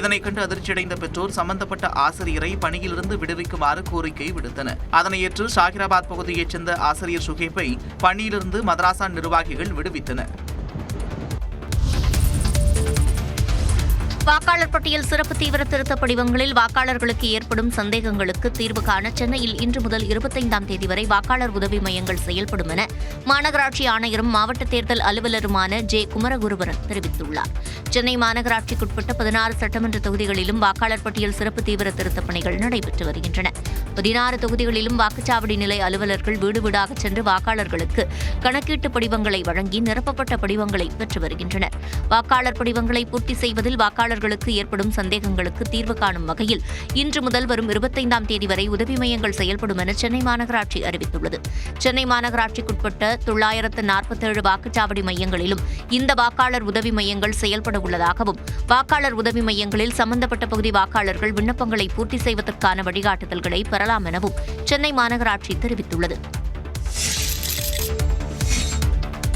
இதனை கண்டு அதிர்ச்சியடைந்த பெற்றோர் சம்பந்தப்பட்ட ஆசிரியரை பணியிலிருந்து விடுவிக்குமாறு கோரிக்கை விடுத்தனர். அதனை ஏற்று ஷாகிராபாத் பகுதியைச் சேர்ந்த ஆசிரியர் சுஹேப்பை பணியிலிருந்து மதராசா நிர்வாகிகள் விடுவித்தனர். வாக்காளர் பட்டியல் சிறப்பு தீவிர திருத்த படிவங்களில் வாக்காளர்களுக்கு ஏற்படும் சந்தேகங்களுக்கு தீர்வு காண சென்னையில் இன்று முதல் 25ஆம் தேதி வரை வாக்காளர் உதவி மையங்கள் செயல்படும் என மாநகராட்சி ஆணையரும் மாவட்ட தேர்தல் அலுவலருமான ஜே குமரகுருபரன் தெரிவித்துள்ளார். சென்னை மாநகராட்சிக்குட்பட்ட 16 சட்டமன்ற தொகுதிகளிலும் வாக்காளர் பட்டியல் சிறப்பு தீவிர திருத்தப் பணிகள் நடைபெற்று வருகின்றன. 16 தொகுதிகளிலும் வாக்குச்சாவடி நிலை அலுவலர்கள் வீடு வீடாக சென்று வாக்காளர்களுக்கு கணக்கீட்டு படிவங்களை வழங்கி நிரப்பப்பட்ட படிவங்களை பெற்று வருகின்றனர். வாக்காளர் படிவங்களை பூர்த்தி செய்வதில் வாக்காளர்களுக்கு ஏற்படும் சந்தேகங்களுக்கு தீர்வு காணும் வகையில் இன்று முதல் வரும் 25ஆம் தேதி வரை உதவி மையங்கள் செயல்படும் என சென்னை மாநகராட்சி அறிவித்துள்ளது. சென்னை மாநகராட்சிக்குட்பட்ட 947 வாக்குச்சாவடி மையங்களிலும் இந்த வாக்காளர் உதவி மையங்கள் செயல்பட உள்ளதாகவும், வாக்காளர் உதவி மையங்களில் சம்பந்தப்பட்ட பகுதி வாக்காளர்கள் விண்ணப்பங்களை பூர்த்தி செய்வதற்கான வழிகாட்டுதல்களை பெறலாம் எனவும் சென்னை மாநகராட்சி தெரிவித்துள்ளது.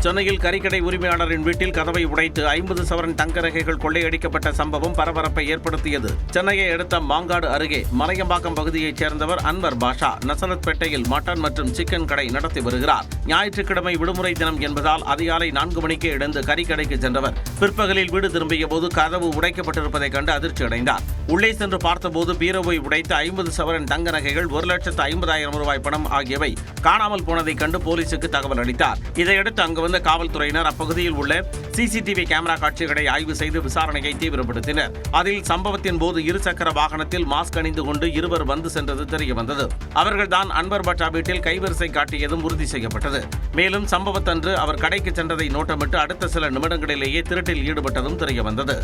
சென்னையில் கறிக்கடை உரிமையாளரின் வீட்டில் கதவை உடைத்து 50 சவரன் தங்க நகைகள் கொள்ளையடிக்கப்பட்ட சம்பவம் பரபரப்பை ஏற்படுத்தியது. சென்னையை அடுத்த மாங்காடு அருகே மலையம்பாக்கம் பகுதியைச் சேர்ந்தவர் அன்வர் பாஷா நசரத்பேட்டையில் மட்டன் மற்றும் சிக்கன் கடை நடத்தி வருகிறார். ஞாயிற்றுக்கிழமை விடுமுறை தினம் என்பதால் அதிகாலை 4 மணிக்கே எழுந்து கறிக்கடைக்கு சென்றவர் பிற்பகலில் வீடு திரும்பிய போது கதவு உடைக்கப்பட்டிருப்பதைக் கண்டு அதிர்ச்சி அடைந்தார். உள்ளே சென்று பார்த்தபோது பீரோவை உடைத்து 50 சவரன் தங்க நகைகள் 1,50,000 ரூபாய் பணம் ஆகியவை காணாமல் போனதைக் கண்டு போலீசுக்கு தகவல் அளித்தார். இதையடுத்து அங்கு காவல்துறையினர் அப்பகுதியில் உள்ள சிசிடிவி கேமரா காட்சிகளை ஆய்வு செய்து விசாரணையை தீவிரப்படுத்தினர். அதில் சம்பவத்தின் போது இருசக்கர வாகனத்தில் மாஸ்க் அணிந்து கொண்டு இருவர் வந்து சென்றது தெரியவந்தது. அவர்கள்தான் அன்வர் பாஷா வீட்டில் கைவரிசை காட்டியதும் உறுதி செய்யப்பட்டது. மேலும் சம்பவத்தன்று அவர் கடைக்கு சென்றதை நோட்டமிட்டு அடுத்த சில நிமிடங்களிலேயே திருட்டில் ஈடுபட்டதும் தெரியவந்தது.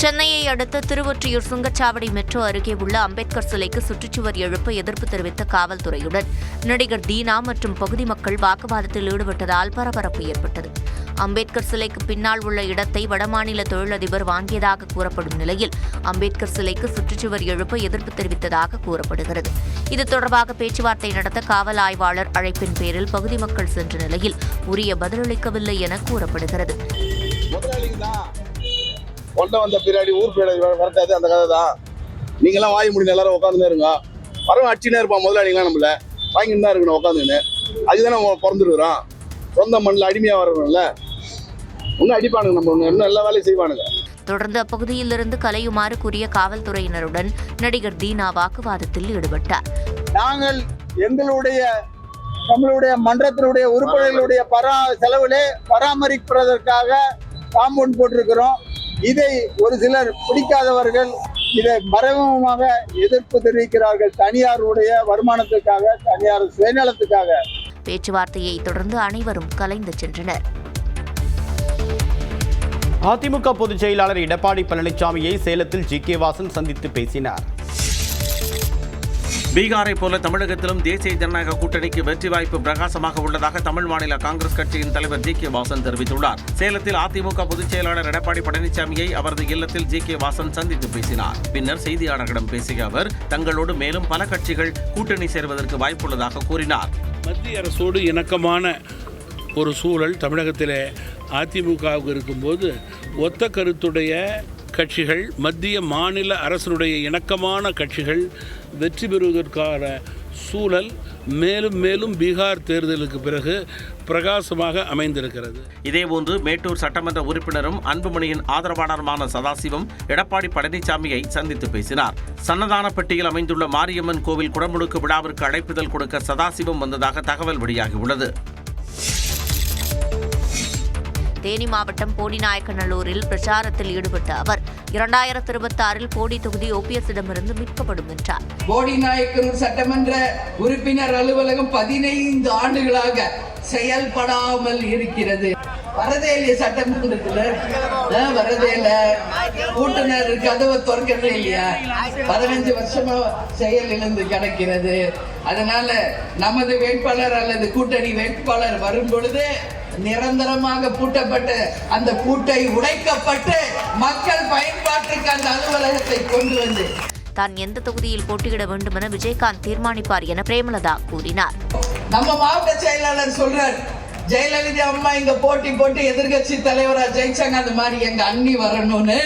சென்னையை அடுத்த திருவொற்றியூர் சுங்கச்சாவடி மெட்ரோ அருகே உள்ள அம்பேத்கர் சிலைக்கு சுற்றுச்சுவர் எழுப்ப எதிர்ப்பு தெரிவித்த காவல்துறையுடன் நடிகர் தீனா மற்றும் பகுதி மக்கள் வாக்குவாதத்தில் ஈடுபட்டதால் பரபரப்பு ஏற்பட்டது. அம்பேத்கர் சிலைக்கு பின்னால் உள்ள இடத்தை வடமாநில தொழிலதிபர் வாங்கியதாக கூறப்படும் நிலையில் அம்பேத்கர் சிலைக்கு சுற்றுச்சுவர் எழுப்ப எதிர்ப்பு தெரிவித்ததாக கூறப்படுகிறது. இது தொடர்பாக பேச்சுவார்த்தை நடத்த காவல் ஆய்வாளர் அழைப்பின் பேரில் பகுதி மக்கள் சென்ற நிலையில் உரிய பதிலளிக்கவில்லை என கூறப்படுகிறது. கொண்ட வந்த பின்னாடி ஊர் பின்னாடி வரட்டாது அந்த கதை தான். நீங்களாம் வாங்கி முடியும் எல்லாரும் உட்காந்துனே இருங்க. பரவ அடிச்சுனே இருப்பான் முதலாளிங்களாம் நம்மள வாங்கிட்டு தான் இருக்கணும் உட்காந்துன்னு. அதுதானே பிறந்துருக்குறோம். சொந்த மண்ணில் அடிமையாக வரணும்ல. இன்னும் அடிப்பானுங்க, நம்ம இன்னும் எல்லா வேலையும் செய்வானுங்க. தொடர்ந்து அப்பகுதியிலிருந்து கலையுமாறு கூறிய காவல்துறையினருடன் நடிகர் தீனா வாக்குவாதத்தில் ஈடுபட்டார். நாங்கள் நம்மளுடைய மன்றத்தினுடைய உறுப்பினர்களுடைய செலவிலே பராமரிப்பதற்காக காம்பவுண்ட் போட்டிருக்கிறோம். இதை ஒரு சிலர் பிடிக்காதவர்கள் இதை மறைமுகமாக எதிர்ப்பு தெரிவிக்கிறார்கள். தனியாருடைய வருமானத்துக்காக, தனியார் சுயநலத்துக்காக. பேச்சுவார்த்தையை தொடர்ந்து அனைவரும் கலைந்து சென்றனர். அதிமுக பொதுச் செயலாளர் எடப்பாடி பழனிசாமியை சேலத்தில் ஜி.கே. வாசன் சந்தித்து பேசினார். பீகாரை போல தமிழகத்திலும் தேசிய ஜனநாயக கூட்டணிக்கு வெற்றி வாய்ப்பு பிரகாசமாக உள்ளதாக தமிழ் மாநில காங்கிரஸ் கட்சியின் தலைவர் ஜி.கே. வாசன் தெரிவித்துள்ளார். சேலத்தில் அதிமுக பொதுச் செயலாளர் எடப்பாடி பழனிசாமியை அவரது இல்லத்தில் ஜி.கே. வாசன் சந்தித்து பேசினார். பின்னர் செய்தியாளர்களிடம் பேசிய அவர் தங்களோடு மேலும் பல கட்சிகள் கூட்டணி சேர்வதற்கு வாய்ப்புள்ளதாக கூறினார். மத்திய அரசோடு இணக்கமான ஒரு சூழல் தமிழகத்திலே அதிமுகவுக்கு இருக்கும்போது ஒத்த கருத்துடைய கட்சிகள், மத்திய மாநில அரசுடைய இணக்கமான கட்சிகள் வெற்றி பெறுவதற்கான சூழல் மேலும் மேலும் பீகார் தேர்தலுக்கு பிறகு பிரகாசமாக அமைந்திருக்கிறது. இதேபோன்று மேட்டூர் சட்டமன்ற உறுப்பினரும் அன்புமணியின் ஆதரவாளருமான சதாசிவம் எடப்பாடி பழனிசாமியை சந்தித்து பேசினார். சன்னதானப்பட்டியில் அமைந்துள்ள மாரியம்மன் கோவில் குடமுழுக்கு விழாவிற்கு அழைப்புதல் கொடுக்க சதாசிவம் வந்ததாக தகவல் வெளியாகியுள்ளது. தேனி மாவட்டம் போடிநாயக்கநல்லூரில் பிரச்சாரத்தில் ஈடுபட்ட அவர் 2026 போடி தொகுதி ஓபிஎஸ்ஸிடமிருந்து மீட்கப்படும் என்றார். போடிநாயக்கனூர் சட்டமன்ற உறுப்பினர் அலுவலகம் 15 ஆண்டுகளாக செயல்படாமல் இருக்கிறது. வரதேலிய சட்டமன்றத்தில் வரதேல கூட்டுனர் கதவை திறக்கவே இல்லையா? 15 வருஷமா செயல் இழந்து கிடக்கிறது. அதனால நமது வேட்பாளர் அல்லது கூட்டணி வேட்பாளர் வரும் பொழுது நிரந்தரமாக பூட்டப்பட்ட அந்த பூட்டை உடைக்கப்பட்டு மக்கள் பயன்பாட்டுக்கு அந்த அலுவலகத்தை கொண்டு வந்து தான் எந்த தொகுதியில் போட்டியிட வேண்டும் என விஜயகாந்த் தீர்மானிப்பார் என பிரேமலதா கூறினார். நம்ம மாவட்ட செயலாளர் சொல்றார், ஜெயலலிதா அம்மா இங்க போட்டி எதிர்கட்சி தலைவரா ஜெயிச்சாங்க, அந்த மாதிரி எங்க அண்ணி வரணும்னு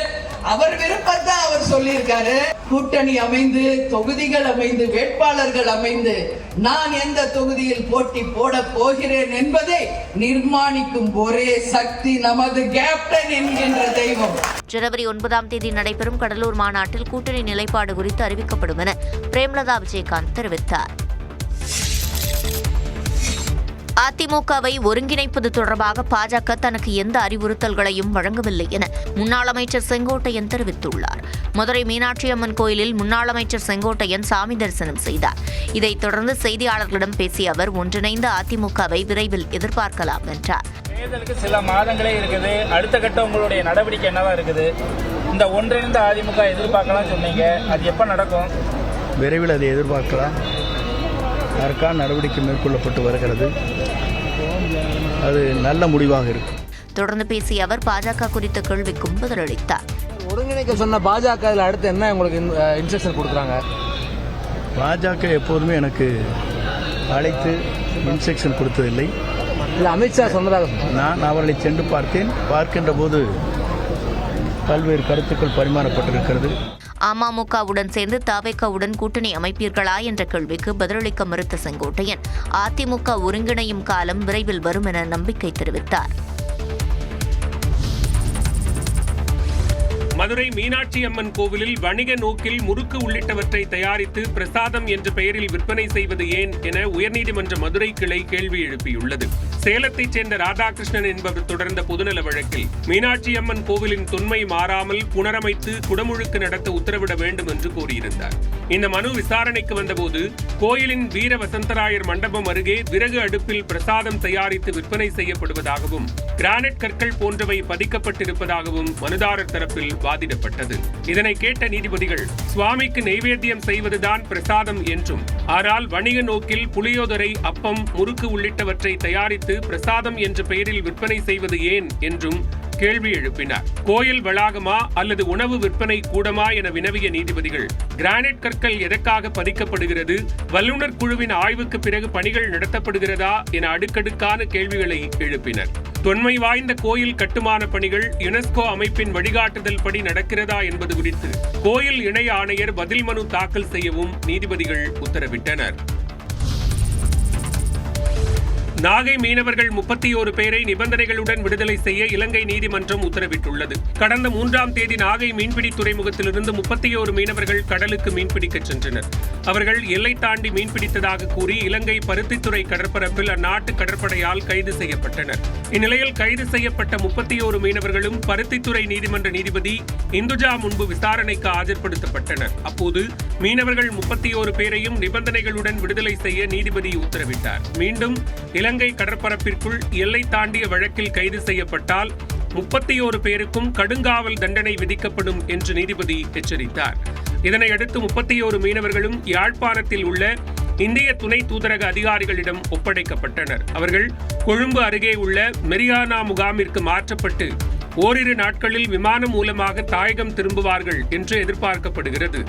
அவர் விருப்பத்தை அவர் சொல்லியிருக்காரு. கூட்டணி அமைந்து, தொகுதிகள் அமைந்து, வேட்பாளர்கள் அமைந்து, நான் எந்த தொகுதியில் போட்டி போட போகிறேன் என்பதை நிர்மாணிக்கும் ஒரே சக்தி நமது கேப்டன் என்கின்ற தெய்வம். ஜனவரி 9ஆம் தேதி நடைபெறும் கடலூர் மாநாட்டில் கூட்டணி நிலைப்பாடு குறித்து அறிவிக்கப்படும் என பிரேமலதா விஜயகாந்த் தெரிவித்தார். அதிமுகவை ஒருங்கிணைப்பது தொடர்பாக பாஜக தனக்கு எந்த அறிவுறுத்தல்களையும் வழங்கவில்லை என முன்னாள் அமைச்சர் செங்கோட்டையன் தெரிவித்துள்ளார். மதுரை மீனாட்சி அம்மன் கோயிலில் முன்னாள் அமைச்சர் செங்கோட்டையன் சாமி தரிசனம் செய்தார். இதைத் தொடர்ந்து செய்தியாளர்களிடம் பேசிய அவர், ஒன்றிணைந்த அதிமுகவை விரைவில் எதிர்பார்க்கலாம் என்றார். தேர்தலுக்கு சில மாதங்களே இருக்குது. அடுத்த கட்ட உங்களுடைய நடவடிக்கை என்னதான் இருக்குது? இந்த ஒன்றிணைந்த அதிமுக எதிர்பார்க்கலாம் சொன்னீங்க, அது எப்ப நடக்கும்? விரைவில் அதை எதிர்பார்க்கலாம். அதற்கான நடவடிக்கை மேற்கொள்ளப்பட்டு வருகிறது. அது நல்ல முடிவாக இருக்கும். தொடர்ந்து பேசிய அவர் பாஜக குறித்த கேள்விக்கும் பதிலளித்தார். ஒருங்கிணைக்க சொன்ன பாஜக அடுத்து என்ன உங்களுக்கு இன்ஸ்ட்ரக்ஷன் கொடுக்குறாங்க? பாஜக எப்போதுமே எனக்கு அழைத்து இன்ஸ்ட்ரக்ஷன் கொடுத்ததில்லை. இல்லை, அமித்ஷா சொன்னதாக நான் அவர்களை சென்று பார்த்தேன். பார்க்கின்ற போது பல்வேறு கருத்துக்கள் பரிமாறப்பட்டிருக்கிறது. அமமுகவுடன் சேர்ந்து தவேகவுடன் கூட்டணி அமைப்பீர்களா என்ற கேள்விக்கு பதிலளிக்க மறுத்த செங்கோட்டையன், அதிமுக ஒருங்கிணையும் காலம் விரைவில் வரும் என நம்பிக்கை தெரிவித்தார். மதுரை மீனாட்சி அம்மன் கோவிலில் வணிக நோக்கில் முறுக்கு உள்ளிட்டவற்றை தயாரித்து பிரசாதம் என்ற பெயரில் விற்பனை செய்வது ஏன் என உயர்நீதிமன்ற மதுரை கிளை கேள்வி எழுப்பியுள்ளது. சேலத்தைச் சேர்ந்த ராதாகிருஷ்ணன் என்பவர் தொடர்ந்த பொதுநல வழக்கில் மீனாட்சி அம்மன் கோவிலின் தொன்மை மாறாமல் புனரமைத்து குடமுழுக்கு நடத்த உத்தரவிட வேண்டும் என்று கோரியிருந்தார். இந்த மனு விசாரணைக்கு வந்தபோது கோயிலின் வீர வசந்தராயர் மண்டபம் அருகே விறகு அடுப்பில் பிரசாதம் தயாரித்து விற்பனை செய்யப்படுவதாகவும் கிரானைட் கற்கள் போன்றவை பதிக்கப்பட்டிருப்பதாகவும் மனுதாரர் தரப்பில் வாதிடப்பட்டது. இதனை கேட்ட நீதிபதிகள், சுவாமிக்கு நைவேத்தியம் செய்வதுதான் பிரசாதம் என்றும், ஆனால் வணிக நோக்கில் புளியோதரை, அப்பம், முறுக்கு உள்ளிட்டவற்றை தயாரித்து பிரசாதம் என்ற பெயரில் விற்பனை செய்வது ஏன் என்றும் கேள்வி எழுப்பினார். கோயில் வளாகமா அல்லது உணவு விற்பனை கூடமா என வினவிய நீதிபதிகள், கிரானைட் கற்கள் எதற்காக பதிக்கப்படுகிறது, வல்லுநர் குழுவின் ஆய்வுக்கு பிறகு பணிகள் நடத்தப்படுகிறதா என அடுக்கடுக்கான கேள்விகளை எழுப்பினர். தொன்மை வாய்ந்த கோயில் கட்டுமான பணிகள் யுனெஸ்கோ அமைப்பின் வழிகாட்டுதல் படி நடக்கிறதா என்பது குறித்து கோயில் இணை ஆணையர் பதில் மனு தாக்கல் செய்யவும் நீதிபதிகள் உத்தரவிட்டனர். நாகை மீனவர்கள் 31 பேரை நிபந்தனைகளுடன் விடுதலை செய்ய இலங்கை நீதிமன்றம் உத்தரவிட்டுள்ளது. கடந்த 3ஆம் தேதி நாகை மீன்பிடி துறைமுகத்திலிருந்து 31 மீனவர்கள் கடலுக்கு மீன்பிடிக்க சென்றனர். அவர்கள் எல்லை தாண்டி மீன்பிடித்ததாக கூறி இலங்கை பருத்தித்துறை கடற்பரப்பில் அந்நாட்டு கடற்படையால் கைது செய்யப்பட்டனர். இந்நிலையில் கைது செய்யப்பட்ட 31 மீனவர்களும் பருத்தித்துறை நீதிமன்ற நீதிபதி இந்துஜா முன்பு விசாரணைக்கு ஆஜர்படுத்தப்பட்டனர். அப்போது மீனவர்கள் 31 பேரையும் நிபந்தனைகளுடன் விடுதலை செய்ய நீதிபதி உத்தரவிட்டார். மீண்டும் இலங்கை கடற்பரப்பிற்குள் எல்லை தாண்டிய வழக்கில் கைது செய்யப்பட்டால் 31 பேருக்கும் கடுங்காவல் தண்டனை விதிக்கப்படும் என்று நீதிபதி எச்சரித்தார். இதனையடுத்து 31 மீனவர்களும் யாழ்ப்பாணத்தில் உள்ள இந்திய துணை தூதரக அதிகாரிகளிடம் ஒப்படைக்கப்பட்டனர். அவர்கள் கொழும்பு அருகே உள்ள மெரியானா முகாமிற்கு மாற்றப்பட்டு ஓரிரு நாட்களில் விமானம் மூலமாக தாயகம் திரும்புவார்கள் என்று எதிர்பார்க்கப்படுகிறது.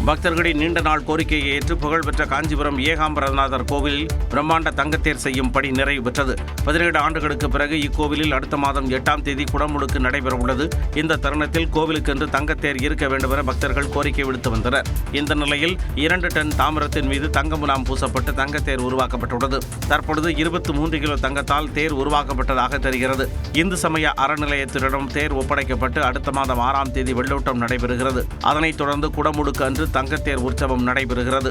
பக்தர்களின் நீண்ட நாள் கோரிக்கையை ஏற்று புகழ்பெற்ற காஞ்சிபுரம் ஏகாம்பரநாதர் கோவிலில் பிரம்மாண்ட தங்கத்தேர் செய்யும் பணி நிறைவு பெற்றது. 17 ஆண்டுகளுக்கு பிறகு இக்கோவிலில் அடுத்த மாதம் 8ஆம் தேதி குடமுழுக்கு நடைபெறவுள்ளது. இந்த தருணத்தில் கோவிலுக்கென்று தங்கத்தேர் இருக்க வேண்டும் என பக்தர்கள் கோரிக்கை விடுத்து வந்தனர். இந்த நிலையில் 2 டன் தாமிரத்தின் மீது தங்க முலாம் பூசப்பட்டு தங்கத்தேர் உருவாக்கப்பட்டுள்ளது. தற்பொழுது 23 கிலோ தங்கத்தால் தேர் உருவாக்கப்பட்டதாக தெரிகிறது. இந்து சமய அறநிலையத்திடம் தேர் ஒப்படைக்கப்பட்டு அடுத்த மாதம் 6ஆம் தேதி வெள்ளோட்டம் நடைபெறுகிறது. அதனைத் தொடர்ந்து குடமுழுக்கு அன்று தங்கத்தேர் உற்சவம் நடைபெறுகிறது.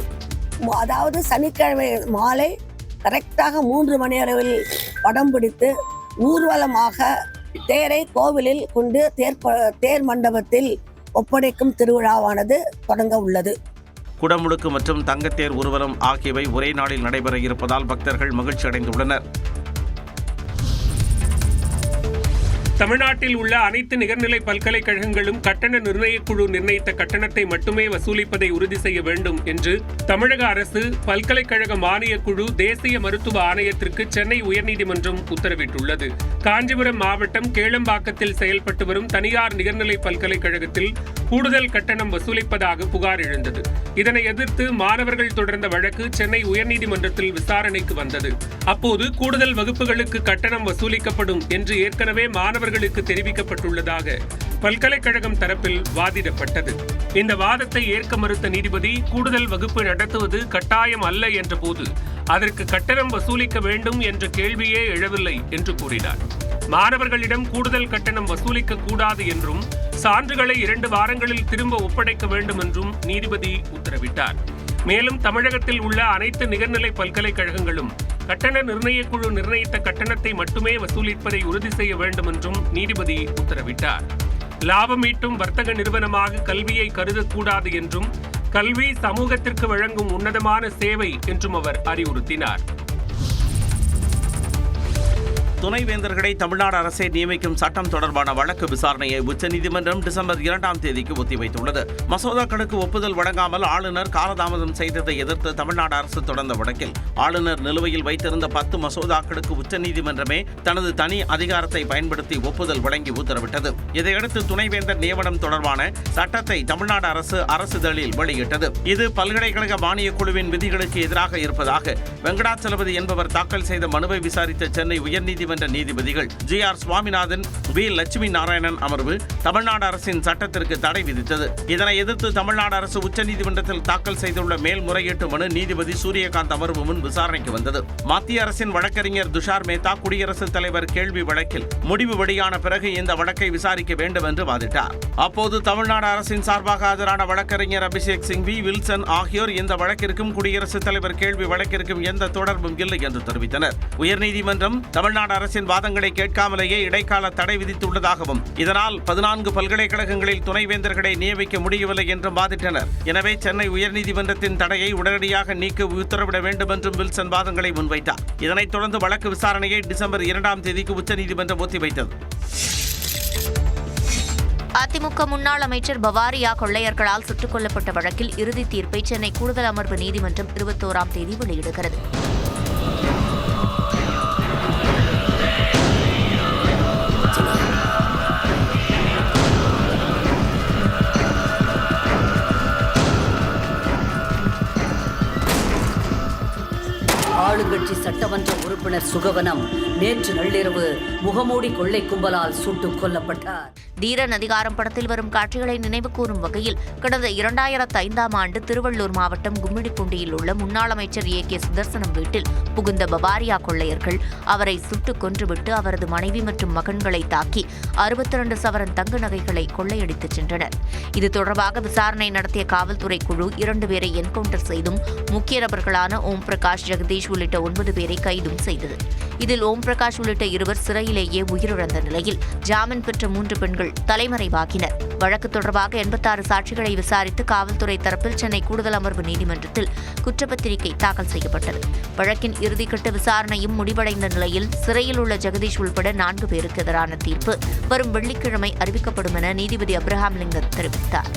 அதாவது சனிக்கிழமை மாலை கரெக்டாக 3 மணி அளவில் படம் பிடித்து ஊர்வலமாக தேரை கோவிலில் கொண்டு தேர் மண்டபத்தில் ஒப்படைக்கும் திருவிழாவானது தொடங்க உள்ளது. குடமுழுக்கு மற்றும் தங்கத்தேர் ஊர்வலம் ஆகியவை ஒரே நாளில் நடைபெற இருப்பதால் பக்தர்கள் மகிழ்ச்சி அடைந்துள்ளனர். தமிழ்நாட்டில் உள்ள அனைத்து நிகர்நிலை பல்கலைக்கழகங்களும் கட்டண நிர்ணயக்குழு நிர்ணயித்த கட்டணத்தை மட்டுமே வசூலிப்பதை உறுதி செய்ய வேண்டும் என்று தமிழக அரசு பல்கலைக்கழக மானியக் குழு தேசிய மருத்துவ ஆணையத்திற்கு சென்னை உயர்நீதிமன்றம் உத்தரவிட்டுள்ளது. காஞ்சிபுரம் மாவட்டம் கேளம்பாக்கத்தில் செயல்பட்டு வரும் தனியார் நிகர்நிலை பல்கலைக்கழகத்தில் கூடுதல் கட்டணம் வசூலிப்பதாக புகார் எழுந்தது. இதனை எதிர்த்து மாணவர்கள் தொடர்ந்த வழக்கு சென்னை உயர்நீதிமன்றத்தில் விசாரணைக்கு வந்தது. அப்போது கூடுதல் வகுப்புகளுக்கு கட்டணம் வசூலிக்கப்படும் என்று ஏற்கனவே மாணவர்களுக்கு தெரிவிக்கப்பட்டுள்ளதாக பல்கலைக்கழகம் தரப்பில் வாதிடப்பட்டது. இந்த வாதத்தை ஏற்க மறுத்த நீதிபதி கூடுதல் வகுப்பு நடத்துவது கட்டாயம் அல்ல என்ற போது அதற்கு கட்டணம் வசூலிக்க வேண்டும் என்ற கேள்வியே எழவில்லை என்று கூறினார். மாணவர்களிடம் கூடுதல் கட்டணம் வசூலிக்க கூடாது என்றும் சான்றுகளை 2 வாரங்களில் திரும்ப ஒப்படைக்க வேண்டும் என்றும் நீதிபதி உத்தரவிட்டார். மேலும் தமிழகத்தில் உள்ள அனைத்து நிகர்நிலை பல்கலைக்கழகங்களும் கட்டண நிர்ணய குழு நிர்ணயித்த கட்டணத்தை மட்டுமே வசூலிப்பதை உறுதி செய்ய வேண்டும் என்றும் நீதிபதி உத்தரவிட்டார். லாபம் ஈட்டும் வர்த்தக நிறுவனமாக கல்வியை கருதக்கூடாது என்றும் கல்வி சமூகத்திற்கு வழங்கும் உன்னதமான சேவை என்றும் அவர் அறிவுறுத்தினார். துணைவேந்தர்களை தமிழ்நாடு அரசே நியமிக்கும் சட்டம் தொடர்பான வழக்கு விசாரணையை உச்சநீதிமன்றம் டிசம்பர் 2ஆம் தேதிக்கு ஒத்திவைத்துள்ளது. மசோதாக்களுக்கு ஒப்புதல் வழங்காமல் ஆளுநர் காலதாமதம் செய்ததை எதிர்த்து தமிழ்நாடு அரசு தொடர்ந்த வழக்கில் ஆளுநர் நிலுவையில் வைத்திருந்த 10 மசோதாக்களுக்கு உச்சநீதிமன்றமே தனது தனி அதிகாரத்தை பயன்படுத்தி ஒப்புதல் வழங்கி உத்தரவிட்டது. இதையடுத்து துணைவேந்தர் நியமனம் தொடர்பான சட்டத்தை தமிழ்நாடு அரசு அரசிதழில் வெளியிட்டது. இது பல்கலைக்கழக மானியக் குழுவின் விதிகளுக்கு எதிராக இருப்பதாக வெங்கடாச்சலபதி என்பவர் தாக்கல் செய்த மனுவை விசாரித்த சென்னை உயர்நீதிமன்ற நீதிபதிகள் GR சுவாமிநாதன், V லட்சுமி நாராயணன் அமர்வு தமிழ்நாடு அரசின் சட்டத்திற்கு தடை விதித்தது. இதனை எதிர்த்து தமிழ்நாடு அரசு உச்சநீதிமன்றத்தில் தாக்கல் செய்துள்ள மேல்முறையீட்டு மனு நீதிபதி சூரியகாந்த் அமர்வு முன் விசாரணைக்கு வந்தது. மத்திய அரசின் வழக்கறிஞர் துஷார் மேத்தா குடியரசுத் தலைவர் கேள்வி வழக்கில் முடிவு வெளியான பிறகு இந்த வழக்கை விசாரிக்க வேண்டும் என்று வாதிட்டார். அப்போது தமிழ்நாடு அரசின் சார்பாக ஆஜரான வழக்கறிஞர் அபிஷேக் சிங்வி, வில்சன் ஆகியோர் இந்த வழக்கிற்கும் குடியரசுத் தலைவர் கேள்வி வழக்கிற்கும் எந்த தொடர்பும் இல்லை என்று தெரிவித்தனர். உயர்நீதிமன்றம் தமிழ்நாடு அரசின் வாதங்களை கேட்காமலேயே இடைக்கால தடை விதித்துள்ளதாகவும் இதனால் 14 பல்கலைக்கழகங்களில் துணைவேந்தர்களை நியமிக்க முடியவில்லை என்றும் வாதிட்டனர். எனவே சென்னை உயர்நீதிமன்றத்தின் தடையை உடனடியாக நீக்க உத்தரவிட வேண்டும் என்றும் வில்சன் வாதங்களை முன்வைத்தார். இதனைத் தொடர்ந்து வழக்கு விசாரணையை டிசம்பர் 2ஆம் தேதிக்கு உச்சநீதிமன்றம் ஒத்திவைத்தது. அதிமுக முன்னாள் அமைச்சர் பவாரியா கொள்ளையர்களால் சுட்டுக் கொல்லப்பட்ட வழக்கில் இறுதி தீர்ப்பை சென்னை கூடுதல் அமர்வு நீதிமன்றம் 21ஆம் தேதி வெளியிடுகிறது. ஆளுங்கட்சி சட்டமன்ற உறுப்பினர் சுகவனம் நேற்று நள்ளிரவு முகமூடி கொள்ளை கும்பலால் சுட்டுக் கொல்லப்பட்டார். தீரன் அதிகாரம் படத்தில் வரும் காட்சிகளை நினைவு கூறும் வகையில் கடந்த 2005ஆம் ஆண்டு திருவள்ளூர் மாவட்டம் கும்மிடிப்பூண்டியில் உள்ள முன்னாள் அமைச்சர் AK சுதர்சனம் வீட்டில் புகுந்த பவாரியா கொள்ளையர்கள் அவரை சுட்டுக் கொன்றுவிட்டு அவரது மனைவி மற்றும் மகன்களை தாக்கி 62 சவரன் தங்க நகைகளை கொள்ளையடித்துச் சென்றனர். இது தொடர்பாக விசாரணை நடத்திய காவல்துறை குழு 2 பேரை என்கவுண்டர் செய்தும் முக்கிய நபர்களான ஓம் பிரகாஷ், ஜெகதீஷ் உள்ளிட்ட 9 பேரை கைதும் செய்தது. இதில் ஓம் பிரகாஷ் உள்ளிட்ட 2 சிறையிலேயே உயிரிழந்த நிலையில் ஜாமீன் பெற்ற 3 பெண்கள் தலைமறைவாகினர். வழக்கு தொடர்பாக 86 சாட்சிகளை விசாரித்து காவல்துறை தரப்பில் சென்னை கூடுதல் அமர்வு நீதிமன்றத்தில் குற்றப்பத்திரிகை தாக்கல் செய்யப்பட்டது. வழக்கின் இறுதிக்கட்ட விசாரணையும் முடிவடைந்த நிலையில் சிறையில் உள்ள ஜெகதீஷ் உள்பட 4 பேருக்கு எதிரான தீர்ப்பு வரும் வெள்ளிக்கிழமை அறிவிக்கப்படும் என நீதிபதி அப்ரஹாம் லிங்கர் தெரிவித்தார்.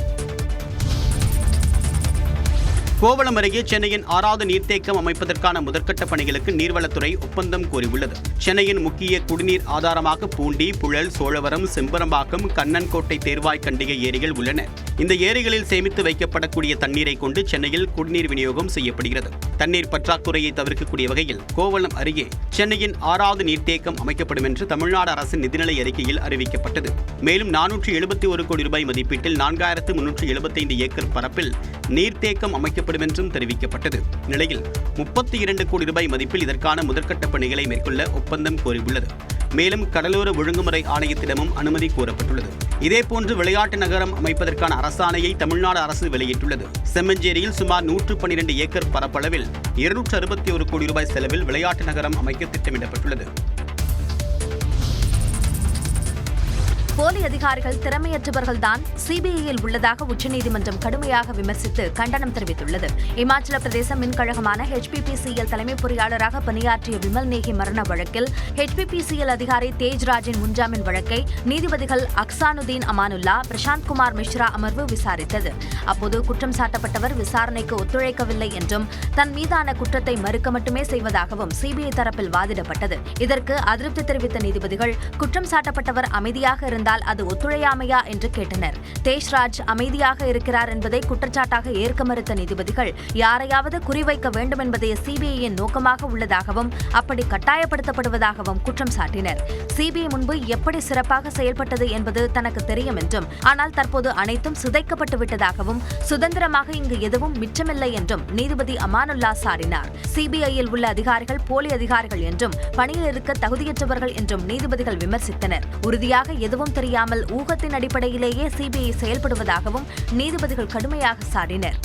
கோவளம் அருகே சென்னையின் 6வது நீர்த்தேக்கம் அமைப்பதற்கான முதற்கட்ட பணிகளுக்கு நீர்வளத்துறை ஒப்பந்தம் கோரியுள்ளது. சென்னையின் முக்கிய குடிநீர் ஆதாரமாக பூண்டி, புழல், சோழவரம், செம்பரம்பாக்கம், கண்ணன்கோட்டை, தேர்வாய் கண்டிகை ஏரிகள் உள்ளன. இந்த ஏரிகளில் சேமித்து வைக்கப்படக்கூடிய தண்ணீரை கொண்டு சென்னையில் குடிநீர் விநியோகம் செய்யப்படுகிறது. தண்ணீர் பற்றாக்குறையை தவிர்க்கக்கூடிய வகையில் கோவளம் அருகே சென்னையின் 6வது நீர்த்தேக்கம் அமைக்கப்படும் என்று தமிழ்நாடு அரசின் நிதிநிலை அறிக்கையில் அறிவிக்கப்பட்டது. மேலும் 471 கோடி ரூபாய் மதிப்பீட்டில் 4375 ஏக்கர் பரப்பில் நீர்த்தேக்கம் அமைக்கப்படும் என்றும் தெரிவிக்கப்பட்டது. நிலையில் 32 கோடி ரூபாய் மதிப்பில் இதற்கான முதற்கட்ட பணிகளை மேற்கொள்ள ஒப்பந்தம் கோரியுள்ளது. மேலும் கடலோர ஒழுங்குமுறை ஆணையத்திடமும் அனுமதி கோரப்பட்டுள்ளது. இதேபோன்று விளையாட்டு நகரம் அமைப்பதற்கான அரசாணையை தமிழ்நாடு அரசு வெளியிட்டுள்ளது. செம்மஞ்சேரியில் சுமார் 112 ஏக்கர் பரப்பளவில் 261 கோடி ரூபாய் செலவில் விளையாட்டு நகரம் அமைக்க திட்டமிடப்பட்டுள்ளது. போலி அதிகாரிகள் திறமையற்றவர்கள்தான் சிபிஐயில் உள்ளதாக உச்சநீதிமன்றம் கடுமையாக விமர்சித்து கண்டனம் தெரிவித்துள்ளது. இமாச்சல பிரதேச மின்கழகமான HPPCL தலைமை பொறியாளராக பணியாற்றிய விமல் நேகி மரண வழக்கில் HPPCL அதிகாரி தேஜ்ராஜின் முன்ஜாமீன் வழக்கை நீதிபதிகள் அக்சானுதீன் அமானுல்லா, பிரசாந்த் குமார் மிஸ்ரா அமர்வு விசாரித்தது. அப்போது குற்றம் சாட்டப்பட்டவர் விசாரணைக்கு ஒத்துழைக்கவில்லை என்றும் தன் மீதான குற்றத்தை மறுக்க மட்டுமே செய்வதாகவும் சிபிஐ தரப்பில் வாதிடப்பட்டது. இதற்கு அதிருப்தி தெரிவித்த நீதிபதிகள் குற்றம் சாட்டப்பட்டவர் அமைதியாக இருந்த இருந்தால் அது ஒத்துழையாமையா என்று கேட்டனர். தேஷ்ராஜ் அமைதியாக இருக்கிறார் என்பதை குற்றச்சாட்டாக ஏற்க மறுத்த நீதிபதிகள் யாரையாவது குறிவைக்க வேண்டும் என்பதே சிபிஐயின் நோக்கமாக உள்ளதாகவும் அப்படி கட்டாயப்படுத்தப்படுவதாகவும் குற்றம் சாட்டினர். சிபிஐ முன்பு எப்படி சிறப்பாக செயல்பட்டது என்பது தனக்கு தெரியும் என்றும், ஆனால் தற்போது அனைத்தும் சிதைக்கப்பட்டு விட்டதாகவும், சுதந்திரமாக இங்கு எதுவும் மிச்சமில்லை என்றும் நீதிபதி அமானுல்லா சாடினார். சிபிஐயில் உள்ள அதிகாரிகள் போலி அதிகாரிகள் என்றும், பணியில் இருக்க தகுதியற்றவர்கள் என்றும் நீதிபதிகள் விமர்சித்தனர். உறுதியாக எதுவும் தெரியாமல் ஊகத்தின் அடிப்படையிலேயே சிபிஐ செயல்படுவதாகவும் நீதிபதிகள் கடுமையாக சாடினர்.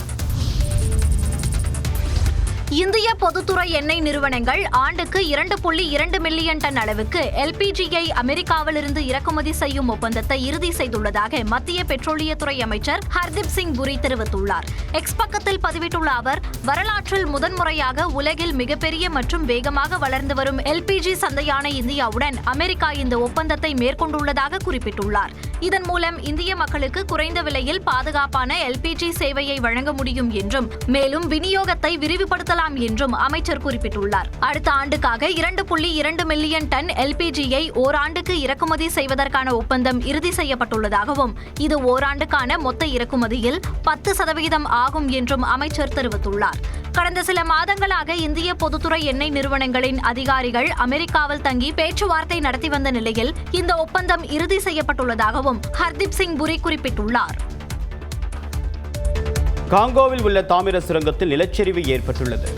இந்திய பொதுத்துறை எண்ணெய் நிறுவனங்கள் ஆண்டுக்கு 2.2 மில்லியன் டன் அளவுக்கு எல்பிஜியை அமெரிக்காவிலிருந்து இறக்குமதி செய்யும் ஒப்பந்தத்தை இறுதி செய்துள்ளதாக மத்திய பெட்ரோலியத்துறை அமைச்சர் ஹர்தீப் சிங் புரி தெரிவித்துள்ளார். எக்ஸ் பக்கத்தில் பதிவிட்டுள்ள அவர், வரலாற்றில் முதன்முறையாக உலகில் மிகப்பெரிய மற்றும் வேகமாக வளர்ந்து வரும் எல்பிஜி சந்தையான இந்தியாவுடன் அமெரிக்கா இந்த ஒப்பந்தத்தை மேற்கொண்டுள்ளதாக குறிப்பிட்டுள்ளார். இதன் மூலம் இந்திய மக்களுக்கு குறைந்த விலையில் பாதுகாப்பான எல்பிஜி சேவையை வழங்க முடியும் என்றும், மேலும் விநியோகத்தை விரிவுபடுத்தலாம் என்றும் அமைச்சர் குறிப்பிட்டுள்ளார். அடுத்த ஆண்டுக்காக 2.2 மில்லியன் டன் எல்பிஜியை ஓராண்டுக்கு இறக்குமதி செய்வதற்கான ஒப்பந்தம் இறுதி செய்யப்பட்டுள்ளதாகவும், இது ஓராண்டுக்கான மொத்த இறக்குமதியில் 10% ஆகும் என்றும் அமைச்சர் தெரிவித்துள்ளார். கடந்த சில மாதங்களாக இந்திய பொதுத்துறை எண்ணெய் நிறுவனங்களின் அதிகாரிகள் அமெரிக்காவில் தங்கி பேச்சுவார்த்தை நடத்தி வந்த நிலையில் இந்த ஒப்பந்தம் இறுதி செய்யப்பட்டுள்ளதாகவும் ஹர்தீப் சிங் புரி குறிப்பிட்டுள்ளார். காங்கோவில் உள்ள தாமிர சுரங்கத்தில் நிலச்சரிவு ஏற்பட்டுள்ளது.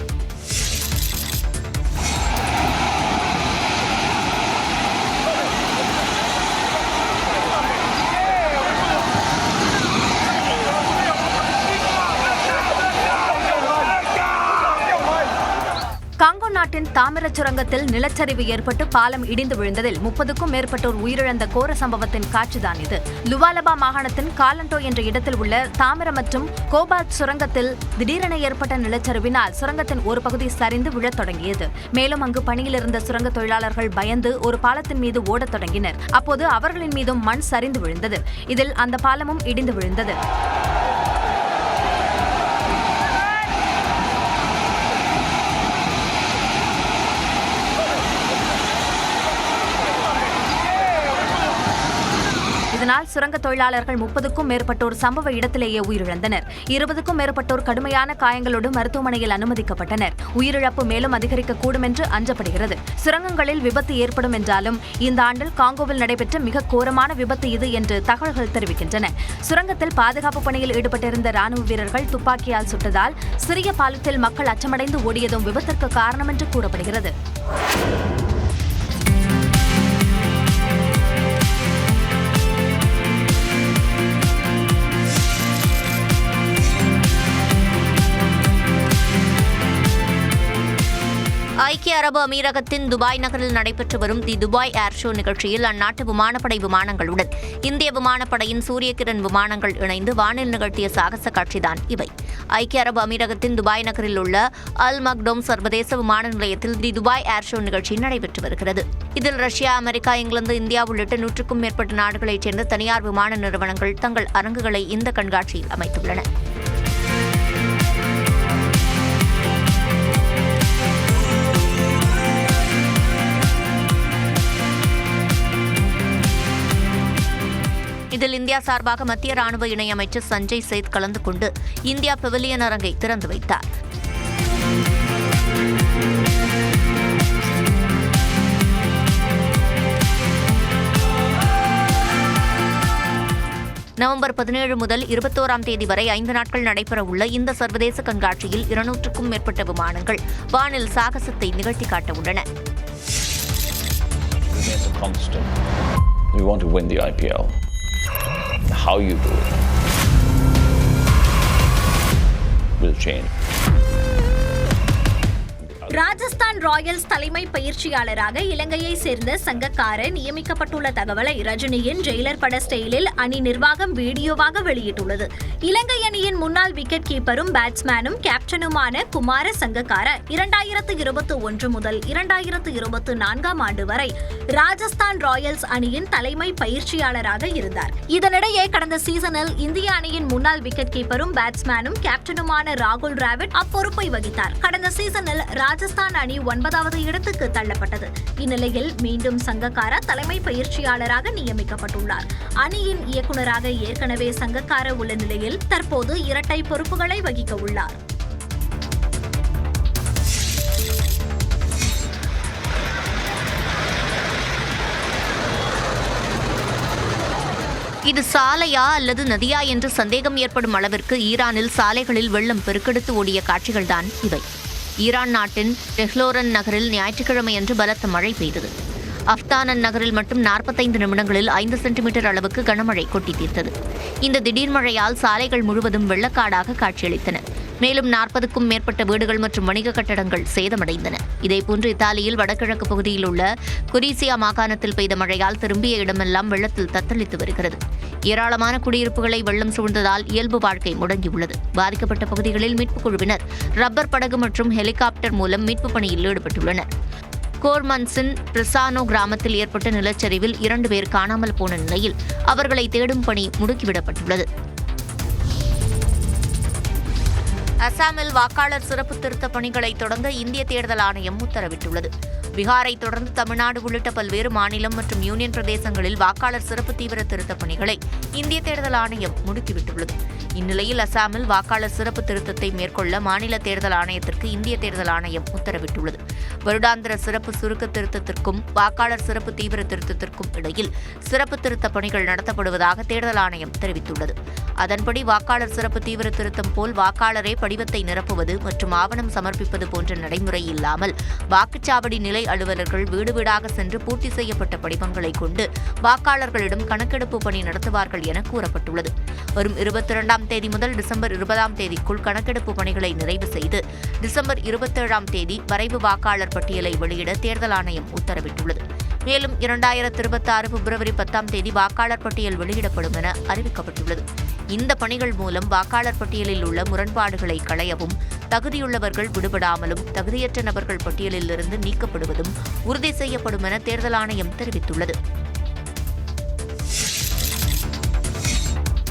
காங்கோ நாட்டின் தாமிரச் சுரங்கத்தில் நிலச்சரிவு ஏற்பட்டு பாலம் இடிந்து விழுந்ததில் 30க்கும் மேற்பட்டோர் உயிரிழந்த கோர சம்பவத்தின் காட்சிதான் இது. லுவாலபா மாகாணத்தின் காலண்டோ என்ற இடத்தில் உள்ள தாமிர மற்றும் கோபால்ட் சுரங்கத்தில் திடீரென ஏற்பட்ட நிலச்சரிவினால் சுரங்கத்தின் ஒரு பகுதி சரிந்து விழத் தொடங்கியது. மேலும் அங்கு பணியில் இருந்த சுரங்க தொழிலாளர்கள் பயந்து ஒரு பாலத்தின் மீது ஓடத் தொடங்கினர். அப்போது அவர்களின் மீதும் மண் சரிந்து விழுந்தது. இதில் அந்த பாலமும் இடிந்து விழுந்தது. இதனால் சுரங்க தொழிலாளர்கள் 30க்கும் மேற்பட்டோர் சம்பவ இடத்திலேயே உயிரிழந்தனர். 20க்கும் மேற்பட்டோர் கடுமையான காயங்களோடு மருத்துவமனையில் அனுமதிக்கப்பட்டனர். உயிரிழப்பு மேலும் அதிகரிக்கக்கூடும் என்று அஞ்சப்படுகிறது. சுரங்கங்களில் விபத்து ஏற்படும் என்றாலும் இந்த ஆண்டில் காங்கோவில் நடைபெற்ற மிக கோரமான விபத்து இது என்று தகவல்கள் தெரிவிக்கின்றன. சுரங்கத்தில் பாதுகாப்பு பணியில் ஈடுபட்டிருந்த ராணுவ வீரர்கள் துப்பாக்கியால் சுட்டதால் சிறிய பாலத்தில் மக்கள் அச்சமடைந்து ஓடியதும் விபத்திற்கு காரணம் என்று கூறப்படுகிறது. ஐக்கிய அரபு அமீரகத்தின் துபாய் நகரில் நடைபெற்று வரும் தி துபாய் ஏர் ஷோ நிகழ்ச்சியில் அந்நாட்டு விமானப்படை விமானங்களுடன் இந்திய விமானப்படையின் சூரியகிரண் விமானங்கள் இணைந்து வானில் நிகழ்த்திய சாகச காட்சிதான் இவை. ஐக்கிய அரபு அமீரகத்தின் துபாய் நகரில் உள்ள அல் மக்டோம் சர்வதேச விமான நிலையத்தில் தி துபாய் ஏர் ஷோ நிகழ்ச்சி நடைபெற்று வருகிறது. இதில் ரஷ்யா, அமெரிக்கா, இங்கிலாந்து, இந்தியா உள்ளிட்ட 100க்கும் மேற்பட்ட நாடுகளைச் சேர்ந்த தனியார் விமான நிறுவனங்கள் தங்கள் அரங்குகளை இந்த கண்காட்சியில் அமைத்துள்ளன. இதில் இந்தியா சார்பாக மத்திய ராணுவ இணையமைச்சர் சஞ்சய் சேத் கலந்து கொண்டு இந்தியா பெவிலியன் அரங்கை திறந்து வைத்தார். நவம்பர் 17 முதல் 21ஆம் தேதி வரை 5 நாட்கள் நடைபெறவுள்ள இந்த சர்வதேச கண்காட்சியில் 200க்கும் மேற்பட்ட விமானங்கள் வானில் சாகசத்தை நிகழ்த்தி காட்ட உள்ளன. We want to win the IPL. How you do it will change. Rajasthan Royals தலைமை பயிற்சியாளராக இலங்கையை சேர்ந்த சங்கக்காரர் நியமிக்கப்பட்டுள்ள தகவலை ரஜினியின் ஜெயிலர் பட ஸ்டைலில் அணி நிர்வாகம் வீடியோவாக வெளியிட்டுள்ளது. இலங்கை அணியின் முன்னாள் விக்கெட் கீப்பரும் பேட்ஸ்மேனும் கேப்டனுமான குமார சங்கக்கார 2021 முதல் 2024ஆம் ஆண்டு வரை ராஜஸ்தான் ராயல்ஸ் அணியின் தலைமை பயிற்சியாளராக இருந்தார். இதனிடையே கடந்த சீசனில் இந்திய அணியின் முன்னாள் விக்கெட் கீப்பரும் பேட்ஸ்மேனும் கேப்டனுமான ராகுல் டிராவிட் அப்பொறுப்பை வகித்தார். கடந்த சீசனில் ராஜஸ்தான் அணி 9வது இடத்துக்கு தள்ளப்பட்டது. இந்நிலையில் மீண்டும் சங்கக்காரா தலைமை பயிற்சியாளராக நியமிக்கப்பட்டுள்ளார். அணியின் இயக்குநராக ஏற்கனவே சங்கக்காரா உள்ள நிலையில் தற்போது இரட்டை பொறுப்புகளை வகிக்க உள்ளார். இது சாலையா அல்லது நதியா என்று சந்தேகம் ஏற்படும் அளவிற்கு ஈரானில் சாலைகளில் வெள்ளம் பெருக்கெடுத்து ஓடிய காட்சிகள்தான் இவை. ஈரான் நாட்டின் டெஹ்லோரன் நகரில் ஞாயிற்றுக்கிழமையன்று பலத்த மழை பெய்தது. அஃப்தானன் நகரில் மட்டும் 45 நிமிடங்களில் 5 சென்டிமீட்டர் அளவுக்கு கனமழை கொட்டி தீர்த்தது. இந்த திடீர் மழையால் சாலைகள் முழுவதும் வெள்ளக்காடாக காட்சியளித்தன. மேலும் 40க்கும் மேற்பட்ட வீடுகள் மற்றும் வணிக கட்டடங்கள் சேதமடைந்தன. இதேபோன்று இத்தாலியில் வடகிழக்கு பகுதியில் உள்ள குரீசியா மாகாணத்தில் பெய்த மழையால் திரும்பிய இடமெல்லாம் வெள்ளத்தில் தத்தளித்து வருகிறது. ஏராளமான குடியிருப்புகளை வெள்ளம் சூழ்ந்ததால் இயல்பு வாழ்க்கை முடங்கியுள்ளது. பாதிக்கப்பட்ட பகுதிகளில் மீட்புக் குழுவினர் ரப்பர் படகு மற்றும் ஹெலிகாப்டர் மூலம் மீட்புப் பணியில் ஈடுபட்டுள்ளனர். கோர்மன்ஸின் பிரிசானோ கிராமத்தில் ஏற்பட்ட நிலச்சரிவில் 2 பேர் காணாமல் போன நிலையில் அவர்களை தேடும் பணி முடுக்கிவிடப்பட்டுள்ளது. அசாமில் வாக்காளர் சிறப்பு திருத்த பணிகளை தொடங்க இந்திய தேர்தல் ஆணையம் உத்தரவிட்டுள்ளது. பீகாரை தொடர்ந்து தமிழ்நாடு உள்ளிட்ட பல்வேறு மாநிலம் மற்றும் யூனியன் பிரதேசங்களில் வாக்காளர் சிறப்பு தீவிர திருத்த பணிகளை இந்திய தேர்தல் ஆணையம் முடுக்கிவிட்டுள்ளது. இந்நிலையில் அசாமில் வாக்காளர் சிறப்பு திருத்தத்தை மேற்கொள்ள மாநில தேர்தல் ஆணையத்திற்கு இந்திய தேர்தல் ஆணையம் உத்தரவிட்டுள்ளது. வருடாந்திர சிறப்பு சுருக்க திருத்தத்திற்கும் வாக்காளர் சிறப்பு தீவிர திருத்தத்திற்கும் இடையில் சிறப்பு திருத்த பணிகள் நடத்தப்படுவதாக தேர்தல் ஆணையம் தெரிவித்துள்ளது. அதன்படி வாக்காளர் சிறப்பு தீவிர திருத்தம் போல் வாக்காளரே படிவத்தை நிரப்புவது மற்றும் ஆவணம் சமர்ப்பிப்பது போன்ற நடைமுறை இல்லாமல் வாக்குச்சாவடி நிலை அலுவலர்கள் வீடு வீடாக சென்று பூர்த்தி செய்யப்பட்ட படிவங்களை கொண்டு வாக்காளர்களிடம் கணக்கெடுப்பு பணி நடத்துவார்கள் என கூறப்பட்டுள்ளது. வரும் 22ஆம் தேதி முதல் டிசம்பர் 20ஆம் தேதிக்குள் கணக்கெடுப்பு பணிகளை நிறைவு செய்து டிசம்பர் 27ஆம் தேதி வரைவு வாக்காளர் பட்டியலை வெளியிட தேர்தல் ஆணையம் உத்தரவிட்டுள்ளது. மேலும் 2026 பிப்ரவரி 10ஆம் தேதி வாக்காளர் பட்டியல் வெளியிடப்படும் என அறிவிக்கப்பட்டுள்ளது. இந்த பணிகள் மூலம் வாக்காளர் பட்டியலில் உள்ள முரண்பாடுகளை களையவும் தகுதியுள்ளவர்கள் விடுபடாமலும் தகுதியற்ற நபர்கள் பட்டியலில் இருந்து நீக்கப்படுவதும் உறுதி செய்யப்படும் என தேர்தல் ஆணையம் தெரிவித்துள்ளது.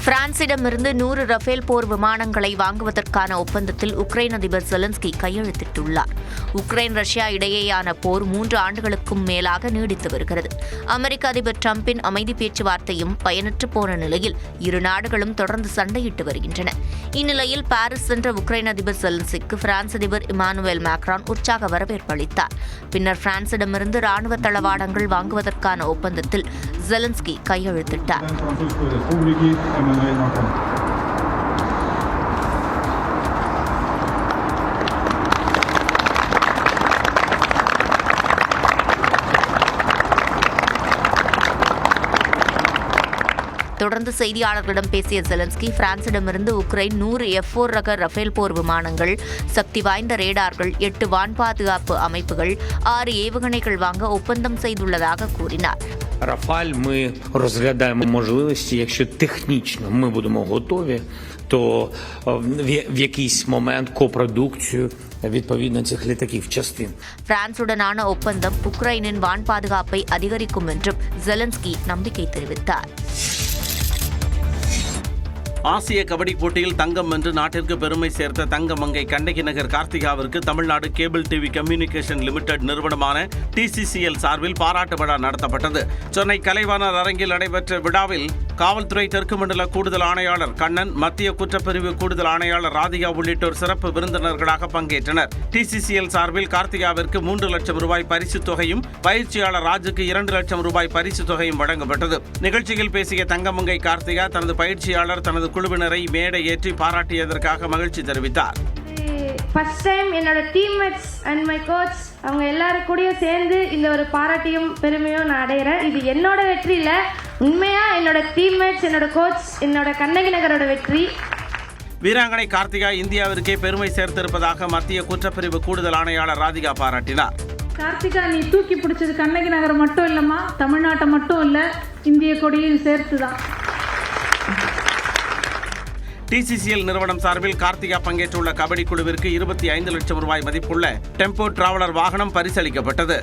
பிரான்சிடமிருந்து 100 ரஃபேல் போர் விமானங்களை வாங்குவதற்கான ஒப்பந்தத்தில் உக்ரைன் அதிபர் செலன்ஸ்கி கையெழுத்திட்டுள்ளார். உக்ரைன் ரஷ்யா இடையேயான போர் 3 ஆண்டுகளுக்கும் மேலாக நீடித்து வருகிறது. அமெரிக்க அதிபர் டிரம்பின் அமைதி பேச்சுவார்த்தையும் பயனற்று போன நிலையில் இரு நாடுகளும் தொடர்ந்து சண்டையிட்டு வருகின்றன. இந்நிலையில் பாரிஸ் சென்ற உக்ரைன் அதிபர் செலன்ஸ்கிக்கு பிரான்ஸ் அதிபர் இமானுவேல் மேக்ரான் உற்சாக வரவேற்பு அளித்தார். பின்னர் பிரான்சிடமிருந்து ராணுவ தளவாடங்கள் வாங்குவதற்கான ஒப்பந்தத்தில் செலன்ஸ்கி கையெழுத்திட்டார். தொடர்ந்து செய்தியாளர்களிடம் பேசிய செலன்ஸ்கி பிரான்சிடமிருந்து உக்ரைன் 100 F4 ரக ரஃபேல் போர் விமானங்கள், சக்தி வாய்ந்த ரேடார்கள், 8 வான் பாதுகாப்பு அமைப்புகள், 6 ஏவுகணைகள் வாங்க ஒப்பந்தம் செய்துள்ளதாக கூறினார். Рафаль ми розглядаємо можливості, якщо технічно ми будемо готові, то в якийсь момент копродукцію відповідно цих літаків частин. பிரான்சுடனான ஒப்பந்தம் உக்ரைனின் வான் பாதுகாப்பை அதிகரிக்கும் என்றும் செலன்ஸ்கி நம்பிக்கை தெரிவித்தார். ஆசிய கபடி போட்டியில் தங்கம் வென்று நாட்டிற்கு பெருமை சேர்த்த தங்கமங்கை கண்ணகி நகர் கார்த்திகாவிற்கு Tamil Nadu cable TV communication limited நிறுவனமான TCCL சார்பில் பாராட்டு விழா நடத்தப்பட்டது. சென்னை கலைவாணர் அரங்கில் நடைபெற்ற விழாவில் காவல்துறை தெற்கு மண்டல கூடுதல் ஆணையாளர் கண்ணன், மத்திய குற்றப்பிரிவு கூடுதல் ஆணையாளர் ராதிகா உள்ளிட்டோர் சிறப்பு விருந்தினர்களாக பங்கேற்றனர். TCCL சார்பில் கார்த்திகாவிற்கு 3 லட்சம் ரூபாய் பரிசுத் தொகையும், பயிற்சியாளர் ராஜுக்கு 2 லட்சம் ரூபாய் பரிசுத் தொகையும் வழங்கப்பட்டது. நிகழ்ச்சியில் பேசிய தங்கமங்கை கார்த்திகா தனது பயிற்சியாளர் தனது குழுவினரை மேடை ஏற்றி பாராட்டியதற்காக மகிழ்ச்சி தெரிவித்தார். ஃபர்ஸ்ட் டைம் என்னோட டீம்மேட்ஸ் அண்ட் மை கோச் அவங்க எல்லாரும் கூடயும் சேர்ந்து இந்த ஒரு பாராட்டியும் பெருமையும் நான் அடைகிறேன். இது என்னோட வெற்றி இல்லை, உண்மையா என்னோட டீம்மேட்ஸ், என்னோட கோச், என்னோட கண்ணகி நகரோட வெற்றி. வீராங்கனை கார்த்திகா இந்தியாவிற்கே பெருமை சேர்த்திருப்பதாக மத்திய குற்றப்பிரிவு கூடுதல் ஆணையாளர் ராதிகா பாராட்டினார். கார்த்திகா, நீ தூக்கி பிடிச்சது கண்ணகி நகரை மட்டும் இல்லைம்மா, தமிழ்நாட்டை மட்டும் இல்லை, இந்திய கொடியும் சேர்த்து தான். TCCL நிறுவனம் சார்பில் கார்த்திகா பங்கேற்றுள்ள கபடி குழுவிற்கு 25 லட்சம் ரூபாய் மதிப்புள்ள டெம்போ டிராவலர் வாகனம் பரிசளிக்கப்பட்டது.